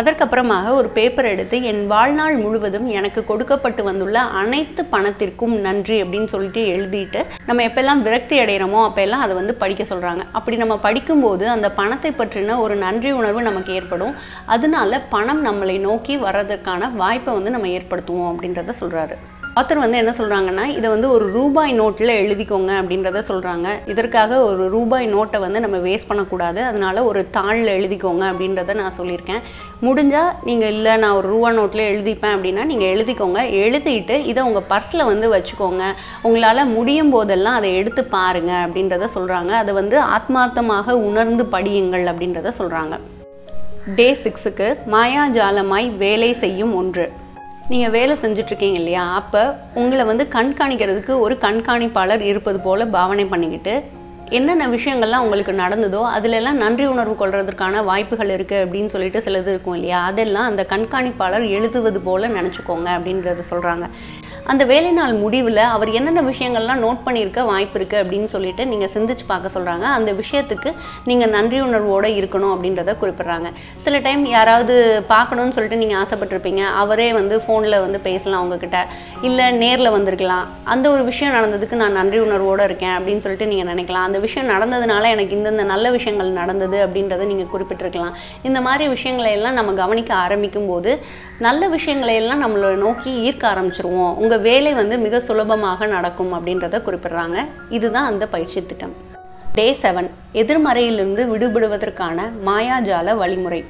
அதற்கப்புறமாக ஒரு பேப்பர் எடுத்து என் வாழ்நாள் முழுவதும் எனக்கு கொடுக்கப்பட்டு வந்துள்ள அனைத்து பணத்திற்கும் நன்றி அப்படின்னு சொல்லிட்டு எழுதிட்டு நம்ம எப்பெல்லாம் விரக்தி அடைகிறோமோ அப்பெல்லாம் அதை வந்து படிக்க சொல்கிறாங்க. அப்படி நம்ம படிக்கும்போது அந்த பணத்தை பற்றின ஒரு நன்றி உணர்வு நமக்கு ஏற்படும். அதனால பணம் நம்மளை நோக்கி வர்றதுக்கான வாய்ப்பை வந்து நம்ம ஏற்படுத்துவோம் அப்படின்றத சொல்கிறாரு. ஆத்தர் வந்து என்ன சொல்கிறாங்கன்னா, இதை வந்து ஒரு ரூபாய் நோட்டில் எழுதிக்கோங்க அப்படின்றத சொல்கிறாங்க. இதற்காக ஒரு ரூபாய் நோட்டை வந்து நம்ம வேஸ்ட் பண்ணக்கூடாது. அதனால ஒரு தாளில் எழுதிக்கோங்க அப்படின்றத நான் சொல்லியிருக்கேன். முடிஞ்சால் நீங்கள் இல்லை நான் ஒரு ரூபா நோட்டில் எழுதிப்பேன் அப்படின்னா நீங்கள் எழுதிக்கோங்க. எழுதிட்டு இதை உங்கள் பர்ஸில் வந்து வச்சுக்கோங்க. உங்களால் முடியும் போதெல்லாம் அதை எடுத்து பாருங்க அப்படின்றத சொல்கிறாங்க. அதை வந்து ஆத்மார்த்தமாக உணர்ந்து படியுங்கள் அப்படின்றத சொல்கிறாங்க. டே 6க்கு மாயாஜாலமாய் வேலை செய்யும் ஒன்று. நீங்கள் வேலை செஞ்சிட்ருக்கீங்க இல்லையா, அப்போ உங்களை வந்து கண்காணிக்கிறதுக்கு ஒரு கண்காணிப்பாளர் இருப்பது போல் பாவனை பண்ணிக்கிட்டு என்னென்ன விஷயங்கள்லாம் உங்களுக்கு நடந்ததோ அதிலெல்லாம் நன்றி உணர்வு கொள்றதுக்கான வாய்ப்புகள் இருக்குது அப்படின்னு சொல்லிட்டு சிலது இருக்கும் இல்லையா, அதெல்லாம் அந்த கண்காணிப்பாளர் எழுதுவது போல் நினச்சிக்கோங்க அப்படின்றத சொல்கிறாங்க. அந்த வேலை நாள் முடிவில் அவர் என்னென்ன விஷயங்கள்லாம் நோட் பண்ணியிருக்க வாய்ப்பு இருக்குது அப்படின்னு சொல்லிட்டு நீங்கள் சிந்திச்சு பார்க்க சொல்கிறாங்க. அந்த விஷயத்துக்கு நீங்கள் நன்றி உணர்வோடு இருக்கணும் அப்படின்றத குறிப்பிட்றாங்க. சில டைம் யாராவது பார்க்கணுன்னு சொல்லிட்டு நீங்கள் ஆசைப்பட்டிருப்பீங்க, அவரே வந்து ஃபோனில் வந்து பேசலாம் உங்ககிட்ட, இல்லை நேரில் வந்திருக்கலாம். அந்த ஒரு விஷயம் நடந்ததுக்கு நான் நன்றி உணர்வோடு இருக்கேன் அப்படின்னு சொல்லிட்டு நீங்கள் நினைக்கலாம். அந்த விஷயம் நடந்ததுனால எனக்கு இந்தந்த நல்ல விஷயங்கள் நடந்தது அப்படின்றத நீங்கள் குறிப்பிட்டிருக்கலாம். இந்த மாதிரி விஷயங்களை எல்லாம் நம்ம கவனிக்க ஆரம்பிக்கும் போது நல்ல விஷயங்களை எல்லாம் நம்மளை நோக்கி ஈர்க்க ஆரம்பிச்சிருவோம். உங்கள் வேலை வந்து மிக சுலபமாக நடக்கும் அப்படின்றத குறிப்பிடுறாங்க. இதுதான் அந்த பயிற்சி திட்டம். டே 7 எதிர்மறையிலிருந்து விடுபடுவதற்கான மாயாஜால வழிமுறை.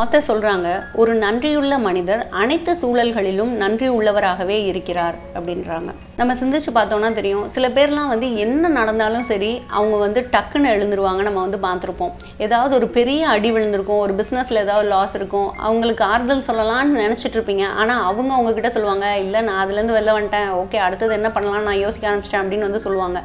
ஆத்தர் சொல்கிறாங்க, ஒரு நன்றியுள்ள மனிதர் அனைத்து சூழல்களிலும் நன்றி உள்ளவராகவே இருக்கிறார் அப்படின்றாங்க. நம்ம சிந்திச்சு பார்த்தோம்னா தெரியும், சில பேர்லாம் வந்து என்ன நடந்தாலும் சரி அவங்க வந்து டக்குன்னு எழுந்துருவாங்க. நம்ம வந்து பார்த்துருப்போம், ஏதாவது ஒரு பெரிய அடி விழுந்திருக்கும், ஒரு பிஸ்னஸில் ஏதாவது லாஸ் இருக்கும், அவங்களுக்கு ஆறுதல் சொல்லலாம்னு நினச்சிட்டு இருப்பீங்க. ஆனால் அவங்க உங்ககிட்ட சொல்லுவாங்க, இல்லை நான் அதுலேருந்து வெளில வந்துட்டேன், ஓகே அடுத்தது என்ன பண்ணலாம் நான் யோசிக்க ஆரம்பிச்சிட்டேன் அப்படின்னு வந்து சொல்லுவாங்க.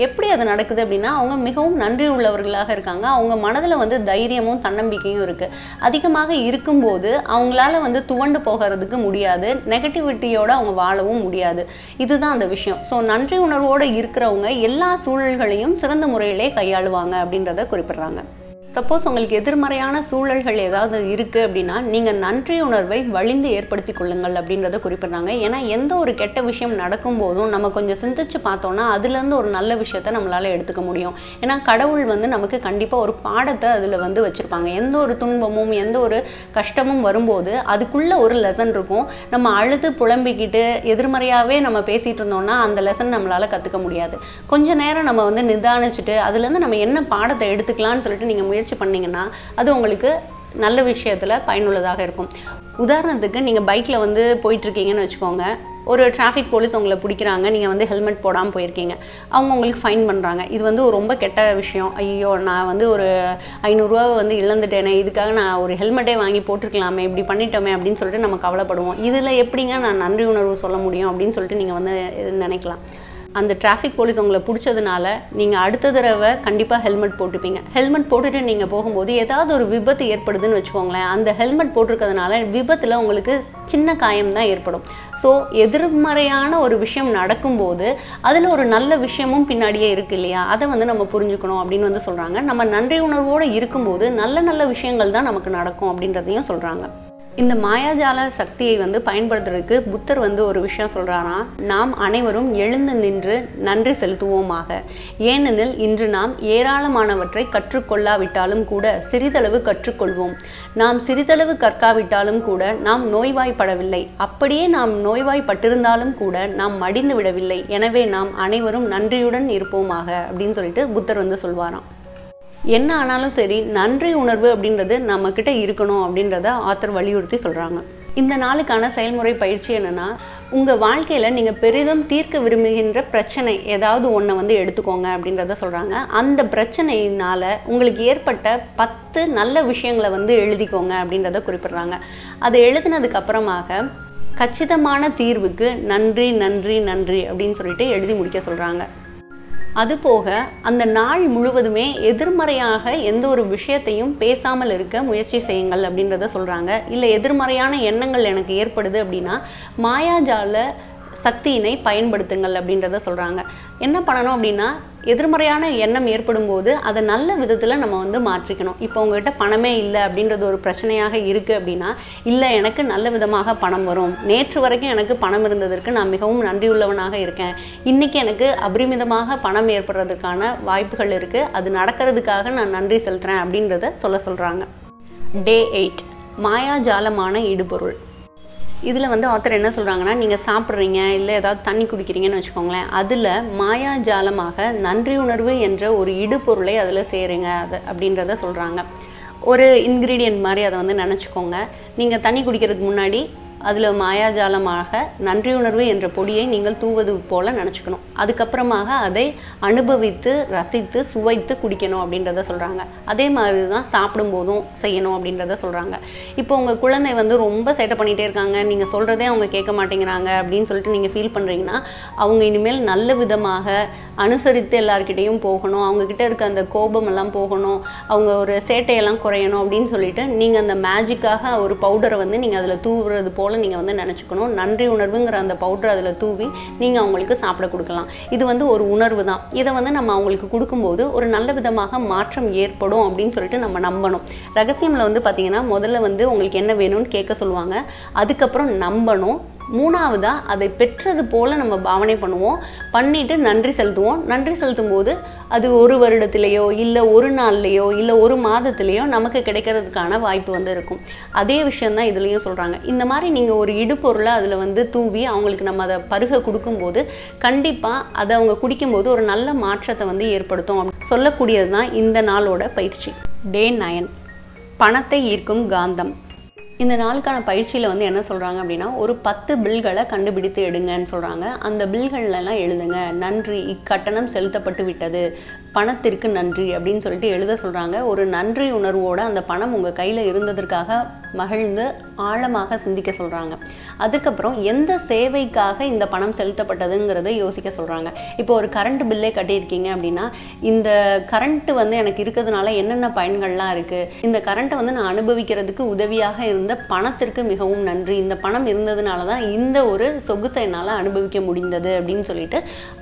எப்படி அது நடக்குது அப்படின்னா, அவங்க மிகவும் நன்றி உள்ளவர்களாக இருக்காங்க. அவங்க மனதில் வந்து தைரியமும் தன்னம்பிக்கையும் இருக்குது. அதிகமாக இருக்கும்போது அவங்களால வந்து துவண்டு போகிறதுக்கு முடியாது, நெகட்டிவிட்டியோட அவங்க வாழவும் முடியாது. இதுதான் அந்த விஷயம். ஸோ நன்றி உணர்வோடு இருக்கிறவங்க எல்லா சூழல்களையும் சிறந்த முறையிலே கையாளுவாங்க அப்படின்றத குறிப்பிடுறாங்க. சப்போஸ் உங்களுக்கு எதிர்மறையான சூழல்கள் ஏதாவது இருக்குது அப்படின்னா நீங்கள் நன்றி உணர்வை வலிந்து ஏற்படுத்தி கொள்ளுங்கள் அப்படின்றத குறிப்பிட்றாங்க. ஏன்னா எந்த ஒரு கெட்ட விஷயம் நடக்கும்போதும் நம்ம கொஞ்சம் சிந்திச்சு பார்த்தோம்னா அதுலேருந்து ஒரு நல்ல விஷயத்த நம்மளால் எடுத்துக்க முடியும். ஏன்னா கடவுள் வந்து நமக்கு கண்டிப்பாக ஒரு பாடத்தை அதில் வந்து வச்சுருப்பாங்க. எந்த ஒரு துன்பமும் எந்த ஒரு கஷ்டமும் வரும்போது அதுக்குள்ளே ஒரு லெசன் இருக்கும். நம்ம அழுது புலம்பிக்கிட்டு எதிர்மறையாகவே நம்ம பேசிகிட்டு இருந்தோம்னா அந்த லெசன் நம்மளால் கற்றுக்க முடியாது. கொஞ்ச நேரம் நம்ம வந்து நிதானிச்சுட்டு அதுலேருந்து நம்ம என்ன பாடத்தை எடுத்துக்கலாம்னு சொல்லிட்டு நீங்கள் முயற்சி பண்ணிங்கன்னா அது உங்களுக்கு நல்ல விஷயத்தில் பயனுள்ளதாக இருக்கும். உதாரணத்துக்கு நீங்கள் பைக்கில் வந்து போயிட்டுருக்கீங்கன்னு வச்சுக்கோங்க, ஒரு டிராஃபிக் போலீஸ் உங்களை பிடிக்கிறாங்க, நீங்கள் வந்து ஹெல்மெட் போடாமல் போயிருக்கீங்க, அவங்க உங்களுக்கு ஃபைன் பண்ணுறாங்க. இது வந்து ரொம்ப கெட்ட விஷயம். ஐயோ நான் வந்து ஒரு 500 ரூபா வந்து இழந்துட்டேனே, இதுக்காக நான் ஒரு ஹெல்மெட்டே வாங்கி போட்டிருக்கலாமே, இப்படி பண்ணிட்டோமே அப்படின்னு சொல்லிட்டு நம்ம கவலைப்படுவோம். இதில் எப்படிங்க நான் நன்றி உணர்வு சொல்ல முடியும் அப்படின்னு சொல்லிட்டு நீங்கள் வந்து நினைக்கலாம். அந்த டிராஃபிக் போலீஸ் உங்களை பிடிச்சதுனால நீங்கள் அடுத்த தடவை கண்டிப்பாக ஹெல்மெட் போட்டுப்பீங்க. ஹெல்மெட் போட்டுட்டு நீங்கள் போகும்போது ஏதாவது ஒரு விபத்து ஏற்படுதுன்னு வச்சுக்கோங்களேன், அந்த ஹெல்மெட் போட்டிருக்கிறதுனால விபத்தில் உங்களுக்கு சின்ன காயம் தான் ஏற்படும். ஸோ எதிர்மறையான ஒரு விஷயம் நடக்கும்போது அதில் ஒரு நல்ல விஷயமும் பின்னாடியே இருக்கு இல்லையா, அதை வந்து நம்ம புரிஞ்சுக்கணும் அப்படின்னு வந்து சொல்கிறாங்க. நம்ம நன்றி உணர்வோடு இருக்கும்போது நல்ல நல்ல விஷயங்கள் தான் நமக்கு நடக்கும் அப்படின்றதையும் சொல்கிறாங்க. இந்த மாயாஜால சக்தியை வந்து பயன்படுத்துறதுக்கு புத்தர் வந்து ஒரு விஷயம் சொல்கிறாராம். நாம் அனைவரும் எழுந்து நின்று நன்றி செலுத்துவோமாக. ஏனெனில் இன்று நாம் ஏராளமானவற்றை கற்றுக்கொள்ளாவிட்டாலும் கூட சிறிதளவு கற்றுக்கொள்வோம். நாம் சிறிதளவு கற்காவிட்டாலும் கூட நாம் நோய்வாய்ப்படவில்லை. அப்படியே நாம் நோய்வாய்ப்பட்டிருந்தாலும் கூட நாம் மடிந்து விடவில்லை. எனவே நாம் அனைவரும் நன்றியுடன் இருப்போமாக அப்படின்னு சொல்லிட்டு புத்தர் வந்து சொல்வாராம். என்ன ஆனாலும் சரி, நன்றி உணர்வு அப்படின்றது நம்மக்கிட்ட இருக்கணும் அப்படின்றத ஆத்தர் வலியுறுத்தி சொல்கிறாங்க. இந்த நாளுக்கான செயல்முறை பயிற்சி என்னென்னா, உங்கள் வாழ்க்கையில் நீங்கள் பெரிதும் தீர்க்க விரும்புகின்ற பிரச்சனை ஏதாவது ஒன்றை வந்து எடுத்துக்கோங்க அப்படின்றத சொல்கிறாங்க. அந்த பிரச்சனையினால் உங்களுக்கு ஏற்பட்ட 10 நல்ல விஷயங்களை வந்து எழுதிக்கோங்க அப்படின்றத குறிப்பிட்றாங்க. அதை எழுதினதுக்கு அப்புறமாக கச்சிதமான தீர்வுக்கு நன்றி நன்றி நன்றி அப்படின்னு சொல்லிட்டு எழுதி முடிக்க சொல்கிறாங்க. அதுபோக அந்த நாள் முழுவதுமே எதிர்மறையாக எந்த ஒரு விஷயத்தையும் பேசாமல் இருக்க முயற்சி செய்யுங்கள் அப்படின்றத சொல்கிறாங்க. இல்லை எதிர்மறையான எண்ணங்கள் எனக்கு ஏற்படுது அப்படின்னா மாயாஜால சக்தியினை பயன்படுத்துங்கள் அப்படின்றத சொல்கிறாங்க. என்ன பண்ணணும் அப்படின்னா, எதிர்மறையான எண்ணம் ஏற்படும் போது அதை நல்ல விதத்தில் நம்ம வந்து மாற்றிக்கணும். இப்போ உங்கள்கிட்ட பணமே இல்லை அப்படின்றது ஒரு பிரச்சனையாக இருக்குது அப்படின்னா, இல்லை எனக்கு நல்ல விதமாக பணம் வரும், நேற்று வரைக்கும் எனக்கு பணம் இருந்ததற்கு நான் மிகவும் நன்றியுள்ளவனாக இருக்கேன், இன்றைக்கி எனக்கு அபரிமிதமாக பணம் ஏற்படுறதுக்கான வாய்ப்புகள் இருக்குது, அது நடக்கிறதுக்காக நான் நன்றி செலுத்துகிறேன் அப்படின்றத சொல்கிறாங்க. டே 8 மாயாஜாலமான இடுபொருள். இதில் வந்து ஆத்தர் என்ன சொல்கிறாங்கன்னா, நீங்கள் சாப்பிட்றீங்க இல்லை ஏதாவது தண்ணி குடிக்கிறீங்கன்னு வச்சுக்கோங்களேன், அதில் மாயாஜாலமாக நன்றி உணர்வு என்ற ஒரு இடுபொருளை அதில் சேருங்க அப்படின்றத சொல்கிறாங்க. ஒரு இன்க்ரீடியன்ட் மாதிரி அதை வந்து நினச்சிக்கோங்க. நீங்கள் தண்ணி குடிக்கிறதுக்கு முன்னாடி அதில் மாயாஜாலமாக நன்றியுணர்வு என்ற பொடியை நீங்கள் தூவது போல் நினச்சிக்கணும். அதுக்கப்புறமாக அதை அனுபவித்து ரசித்து சுவைத்து குடிக்கணும் அப்படின்றத சொல்கிறாங்க. அதே மாதிரி தான் சாப்பிடும்போதும் செய்யணும் அப்படின்றத சொல்கிறாங்க. இப்போ உங்கள் குழந்தை வந்து ரொம்ப சேட்டை பண்ணிகிட்டே இருக்காங்க, நீங்கள் சொல்கிறதே அவங்க கேட்க மாட்டேங்கிறாங்க அப்படின்னு சொல்லிட்டு நீங்கள் ஃபீல் பண்ணுறீங்கன்னா, அவங்க இனிமேல் நல்ல விதமாக அனுசரித்து எல்லாருக்கிட்டையும் போகணும், அவங்கக்கிட்ட இருக்க அந்த கோபமெல்லாம் போகணும், அவங்க ஒரு சேட்டையெல்லாம் குறையணும் அப்படின்னு சொல்லிட்டு நீங்கள் அந்த மேஜிக்காக ஒரு பவுடரை வந்து நீங்கள் அதில் தூவுறது போல் நீங்கள் வந்து நினச்சிக்கணும். நன்றி உணர்வுங்கிற அந்த பவுடர் அதில் தூவி நீங்கள் அவங்களுக்கு சாப்பிட கொடுக்கலாம். இது வந்து ஒரு உணர்வு தான். இதை வந்து நம்ம அவங்களுக்கு கொடுக்கும்போது ஒரு நல்ல விதமாக மாற்றம் ஏற்படும் அப்படின்னு சொல்லிட்டு நம்ம நம்பணும். ரகசியமில் வந்து பார்த்திங்கன்னா, முதல்ல வந்து உங்களுக்கு என்ன வேணும்னு கேட்க சொல்லுவாங்க, அதுக்கப்புறம் நம்பணும், மூணாவதாக அதை பெற்றது போல் நம்ம பாவனை பண்ணுவோம், பண்ணிவிட்டு நன்றி செலுத்துவோம். நன்றி செலுத்தும் போது அது ஒரு வருடத்திலேயோ இல்லை ஒரு நாள்லேயோ இல்லை ஒரு மாதத்துலேயோ நமக்கு கிடைக்கிறதுக்கான வாய்ப்பு வந்து இருக்கும். அதே விஷயந்தான் இதுலேயும் சொல்கிறாங்க. இந்த மாதிரி நீங்கள் ஒரு இடுபொருளை அதில் வந்து தூவி அவங்களுக்கு நம்ம அதை பருக கொடுக்கும்போது கண்டிப்பாக அதை அவங்க குடிக்கும்போது ஒரு நல்ல மாற்றத்தை வந்து ஏற்படுத்தும் சொல்லக்கூடியது தான் இந்த நாளோட பயிற்சி. டே 9 பணத்தை ஈர்க்கும் காந்தம். இந்த நாளுக்கான பயிற்சியில் வந்து என்ன சொல்கிறாங்க அப்படின்னா, ஒரு 10 பில்களை கண்டுபிடித்து எடுங்கன்னு சொல்கிறாங்க. அந்த பில்கள்லாம் எழுதுங்க. நன்றி, இக்கட்டணம் செலுத்தப்பட்டு விட்டது, பணத்திற்கு நன்றி அப்படின்னு சொல்லிட்டு எழுத சொல்கிறாங்க. ஒரு நன்றி உணர்வோடு அந்த பணம் உங்கள் கையில் இருந்ததற்காக மகிழ்ந்து ஆழமாக சிந்திக்க சொல்கிறாங்க. அதுக்கப்புறம் எந்த சேவைக்காக இந்த பணம் செலுத்தப்பட்டதுங்கிறத யோசிக்க சொல்கிறாங்க. இப்போ ஒரு கரண்ட் பில்லே கட்டியிருக்கீங்க அப்படின்னா, இந்த கரண்ட்டு வந்து எனக்கு இருக்கிறதுனால என்னென்ன பயன்கள்லாம் இருக்குது, இந்த கரண்ட்டை வந்து நான் அனுபவிக்கிறதுக்கு உதவியாக இருந்த பணத்திற்கு மிகவும் நன்றி, இந்த பணம் இருந்ததுனால தான் இந்த ஒரு சொகுசை என்னால் அனுபவிக்க முடிந்தது அப்படின்னு சொல்லிட்டு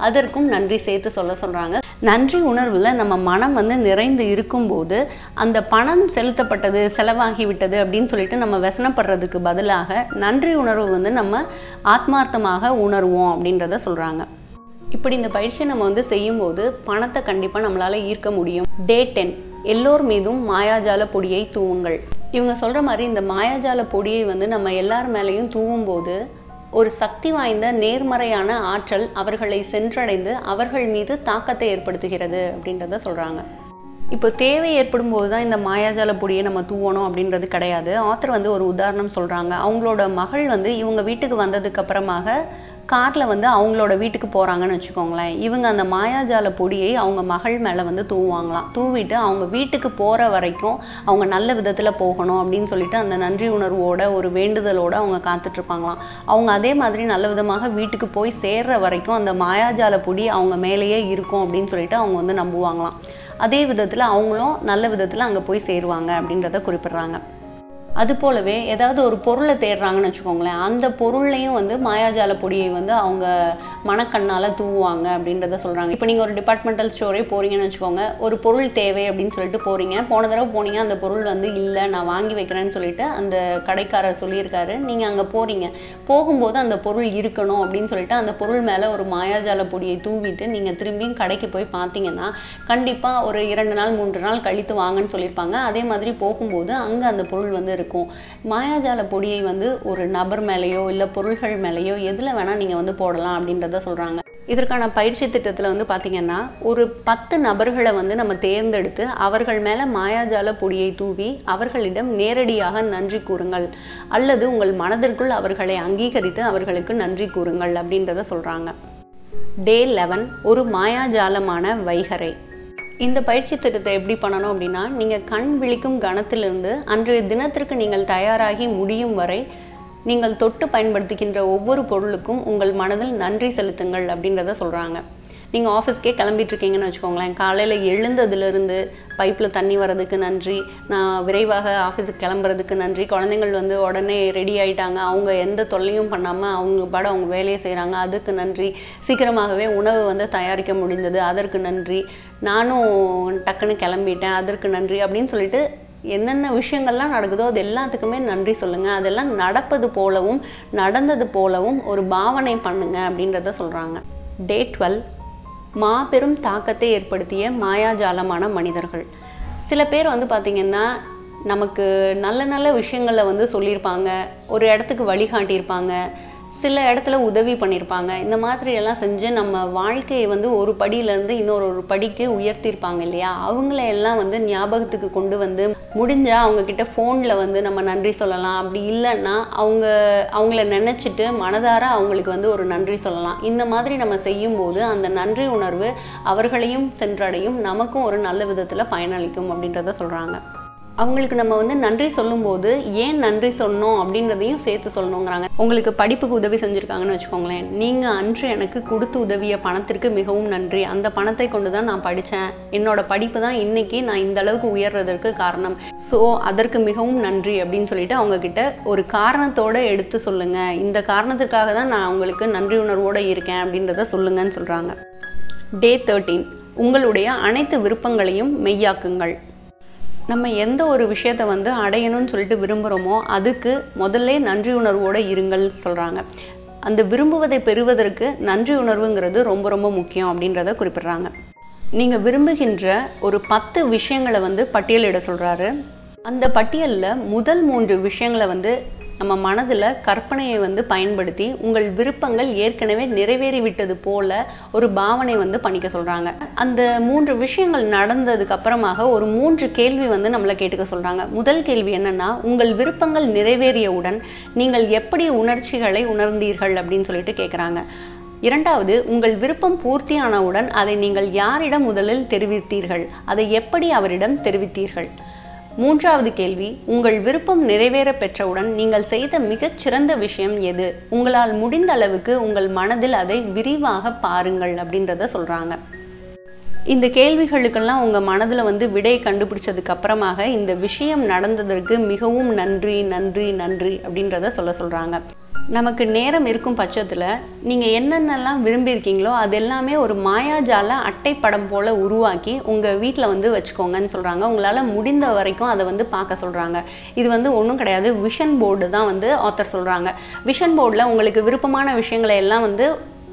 அதற்கும் நன்றி சேர்த்து சொல்கிறாங்க. நன்றி உணர்வில் நம்ம மனம் வந்து நிறைந்து இருக்கும்போது அந்த பணம் செலுத்தப்பட்டது செலவாகிவிட்டது அப்படின்னு சொல்லிட்டு நம்ம व्यसனப்படுறதுக்கு பதிலாக நன்றி உணர்வு வந்து நம்ம ஆத்மார்த்தமாக உணர்வோம் அப்படின்றத சொல்கிறாங்க. இப்படி இந்த பயிற்சியை நம்ம வந்து செய்யும்போது பணத்தை கண்டிப்பாக நம்மளால் ஈர்க்க முடியும். டே 10 எல்லோர் மீதும் மாயாஜால பொடியை தூவுங்கள். இவங்க சொல்கிற மாதிரி இந்த மாயாஜால பொடியை வந்து நம்ம எல்லார் மேலேயும் தூவும்போது ஒரு சக்தி வாய்ந்த நேர்மறையான ஆற்றல் அவர்களை சென்றடைந்து அவர்கள் மீது தாக்கத்தை ஏற்படுத்துகிறது அப்படின்றத சொல்கிறாங்க. இப்போ தேவை ஏற்படும் போது தான் இந்த மாயாஜால பொடியை நம்ம தூவணும் அப்படின்றது கிடையாது. ஆத்தர் வந்து ஒரு உதாரணம் சொல்கிறாங்க. அவங்களோட மகள் வந்து இவங்க வீட்டுக்கு வந்ததுக்கு அப்புறமாக காரில் வந்து அவங்களோட வீட்டுக்கு போகிறாங்கன்னு வச்சுக்கோங்களேன். இவங்க அந்த மாயாஜால பொடியை அவங்க மகள் மேலே வந்து தூவாங்களாம். தூவிட்டு அவங்க வீட்டுக்கு போகிற வரைக்கும் அவங்க நல்ல விதத்தில் போகணும் அப்படின்னு சொல்லிட்டு அந்த நன்றி உணர்வோட ஒரு வேண்டுதலோடு அவங்க காத்துட்ருப்பாங்களாம். அவங்க அதே மாதிரி நல்ல விதமாக வீட்டுக்கு போய் சேர்ற வரைக்கும் அந்த மாயாஜால பொடி அவங்க மேலேயே இருக்கும் அப்படின்னு சொல்லிட்டு அவங்க வந்து நம்புவாங்களாம். அதே விதத்தில் அவங்களும் நல்ல விதத்தில் அங்கே போய் சேருவாங்க அப்படின்றத குறிப்பிட்றாங்க. அது போலவே ஏதாவது ஒரு பொருளை தேடுறாங்கன்னு வச்சுக்கோங்களேன், அந்த பொருளையும் வந்து மாயாஜால பொடியை வந்து அவங்க மனக்கண்ணால் தூவுவாங்க அப்படின்றத சொல்கிறாங்க. இப்போ நீங்கள் ஒரு டிபார்ட்மெண்டல் ஸ்டோரே போகிறீங்கன்னு வச்சுக்கோங்க, ஒரு பொருள் தேவை அப்படின்னு சொல்லிட்டு போகிறீங்க. போன தடவை போனீங்க, அந்த பொருள் வந்து இல்லை, நான் வாங்கி வைக்கிறேன்னு சொல்லிட்டு அந்த கடைக்காரர் சொல்லியிருக்காரு. நீங்கள் அங்கே போகிறீங்க, போகும்போது அந்த பொருள் இருக்கணும் அப்படின்னு சொல்லிட்டு அந்த பொருள் மேலே ஒரு மாயாஜால பொடியை தூவிட்டு நீங்கள் திரும்பியும் கடைக்கு போய் பார்த்தீங்கன்னா கண்டிப்பாக ஒரு 2 நாள் 3 நாள் கழித்து வாங்கன்னு சொல்லியிருப்பாங்க. அதே மாதிரி போகும்போது அங்கே அந்த பொருள் வந்து இருக்கும். மாயாஜால பொடியை வந்து ஒரு நபர் மேலேயோ இல்லை பொருள்கள் மேலேயோ எதில் வேணால் நீங்கள் வந்து போடலாம் அப்படின்றத சொல்கிறாங்க. இதற்கான பயிற்சி திட்டத்தில் வந்து பார்த்திங்கன்னா ஒரு 10 நபர்களை வந்து நம்ம தேர்ந்தெடுத்து அவர்கள் மேலே மாயாஜால பொடியை தூவி அவர்களிடம் நேரடியாக நன்றி கூறுங்கள், அல்லது உங்கள் மனதிற்குள் அவர்களை அங்கீகரித்து அவர்களுக்கு நன்றி கூறுங்கள் அப்படின்றத சொல்கிறாங்க. Day 11 ஒரு மாயாஜாலமான வைகரை. இந்த பயிற்சி திட்டத்தை எப்படி பண்ணணும் அப்படின்னா, நீங்கள் கண் விழிக்கும் கணத்திலிருந்து அன்றைய தினத்திற்கு நீங்கள் தயாராகி முடியும் வரை நீங்கள் தொட்டு பயன்படுத்துகின்ற ஒவ்வொரு பொருளுக்கும் உங்கள் மனதில் நன்றி செலுத்துங்கள் அப்படின்றத சொல்கிறாங்க. நீங்கள் ஆஃபீஸ்க்கே கிளம்பிட்டுருக்கீங்கன்னு வச்சுக்கோங்களேன், காலையில் எழுந்ததுலேருந்து பைப்பில் தண்ணி வர்றதுக்கு நன்றி, நான் விரைவாக ஆஃபீஸுக்கு கிளம்புறதுக்கு நன்றி, குழந்தைங்கள் வந்து உடனே ரெடி ஆகிட்டாங்க, அவங்க எந்த தொல்லையும் பண்ணாமல் அவங்க வேலையை செய்கிறாங்க அதுக்கு நன்றி, சீக்கிரமாகவே உணவு வந்து தயாரிக்க முடிந்தது அதற்கு நன்றி, நானும் டக்குன்னு கிளம்பிட்டேன் அதற்கு நன்றி அப்படின்னு சொல்லிட்டு என்னென்ன விஷயங்கள்லாம் நடக்குதோ அது எல்லாத்துக்குமே நன்றி சொல்லுங்கள். அதெல்லாம் நடப்பது போலவும் நடந்தது போலவும் ஒரு பாவனை பண்ணுங்க அப்படின்றத சொல்கிறாங்க. Day 12 மாபெரும் தாக்கத்தை ஏற்படுத்திய மாயாஜாலமான மனிதர்கள். சில பேர் வந்து பார்த்திங்கன்னா நமக்கு நல்ல நல்ல விஷயங்களை வந்து சொல்லியிருப்பாங்க, ஒரு இடத்துக்கு வழிகாட்டியிருப்பாங்க, சில இடத்துல உதவி பண்ணியிருப்பாங்க. இந்த மாதிரி எல்லாம் செஞ்சு நம்ம வாழ்க்கையை வந்து ஒரு படியிலேருந்து ஒரு படிக்கு உயர்த்தியிருப்பாங்க இல்லையா, அவங்கள எல்லாம் வந்து ஞாபகத்துக்கு கொண்டு வந்து முடிஞ்சால் அவங்கக்கிட்ட ஃபோனில் வந்து நம்ம நன்றி சொல்லலாம். அப்படி இல்லைன்னா அவங்கள நினச்சிட்டு மனதார அவங்களுக்கு வந்து ஒரு நன்றி சொல்லலாம். இந்த மாதிரி நம்ம செய்யும்போது அந்த நன்றி உணர்வு அவர்களையும் சென்றடையும், நமக்கும் ஒரு நல்ல விதத்தில் பயனளிக்கும் அப்படின்றத சொல்கிறாங்க. அவங்களுக்கு நம்ம வந்து நன்றி சொல்லும்போது ஏன் நன்றி சொன்னோம் அப்படின்றதையும் சேர்த்து சொல்லணுங்கிறாங்க. உங்களுக்கு படிப்புக்கு உதவி செஞ்சுருக்காங்கன்னு வச்சுக்கோங்களேன், நீங்கள் அன்று எனக்கு கொடுத்து உதவிய பணத்திற்கு மிகவும் நன்றி, அந்த பணத்தை கொண்டு தான் நான் படித்தேன், என்னோட படிப்பு தான் இன்னைக்கு நான் இந்த அளவுக்கு உயர்றதற்கு காரணம், ஸோ அதற்கு மிகவும் நன்றி அப்படின்னு சொல்லிட்டு அவங்கக்கிட்ட ஒரு காரணத்தோடு எடுத்து சொல்லுங்கள், இந்த காரணத்துக்காக தான் நான் உங்களுக்கு நன்றி உணர்வோடு இருக்கேன் அப்படின்றத சொல்லுங்கன்னு சொல்கிறாங்க. Day 13 உங்களுடைய அனைத்து விருப்பங்களையும் மெய்யாக்குங்கள். நம்ம எந்த ஒரு விஷயத்தை வந்து அடையணும்னு சொல்லிட்டு விரும்புகிறோமோ அதுக்கு முதல்ல நன்றி உணர்வோடு இருங்கள் சொல்கிறாங்க. அந்த விரும்புவதை பெறுவதற்கு நன்றி உணர்வுங்கிறது ரொம்ப ரொம்ப முக்கியம் அப்படின்றத குறிப்பிட்றாங்க. நீங்கள் விரும்புகின்ற ஒரு 10 விஷயங்களை வந்து பட்டியலிட சொல்கிறாரு. அந்த பட்டியலில் முதல் 3 விஷயங்களை வந்து நம்ம மனதில் கற்பனையை வந்து பயன்படுத்தி உங்கள் விருப்பங்கள் ஏற்கனவே நிறைவேறிவிட்டது போல ஒரு பாவனை வந்து பண்ணிக்க சொல்கிறாங்க. அந்த 3 விஷயங்கள் நடந்ததுக்கு அப்புறமாக ஒரு 3 கேள்வி வந்து நம்மளை கேட்டுக்க சொல்கிறாங்க. முதல் கேள்வி என்னென்னா, உங்கள் விருப்பங்கள் நிறைவேறியவுடன் நீங்கள் எப்படி உணர்ச்சிகளை உணர்ந்தீர்கள் அப்படின்னு சொல்லிட்டு கேட்குறாங்க. இரண்டாவது, உங்கள் விருப்பம் பூர்த்தியானவுடன் அதை நீங்கள் யாரிடம் முதலில் தெரிவித்தீர்கள், அதை எப்படி அவரிடம் தெரிவித்தீர்கள். மூன்றாவது கேள்வி, உங்கள் விருப்பம் நிறைவேற பெற்றவுடன் நீங்கள் செய்த மிகச்சிறந்த விஷயம் எது, உங்களால் முடிந்த அளவுக்கு உங்கள் மனதில் அதை விரிவாக பாருங்கள் அப்படின்றத சொல்கிறாங்க. இந்த கேள்விகளுக்கெல்லாம் உங்கள் மனதில் வந்து விடை கண்டுபிடிச்சதுக்கு அப்புறமாக இந்த விஷயம் நடந்ததற்கு மிகவும் நன்றி நன்றி நன்றி அப்படின்றத சொல்கிறாங்க. நமக்கு நேரம் இருக்கும் பட்சத்தில் நீங்கள் என்னென்னலாம் விரும்பியிருக்கீங்களோ அது எல்லாமே ஒரு மாயாஜால அட்டைப்படம் போல் உருவாக்கி உங்கள் வீட்டில் வந்து வச்சுக்கோங்கன்னு சொல்கிறாங்க. உங்களால் முடிந்த வரைக்கும் அதை வந்து பார்க்க சொல்கிறாங்க. இது வந்து ஒன்றும் கிடையாது, விஷன் போர்டு தான் வந்து ஆத்தர் சொல்கிறாங்க. விஷன் போர்டில் உங்களுக்கு விருப்பமான விஷயங்களை எல்லாம் வந்து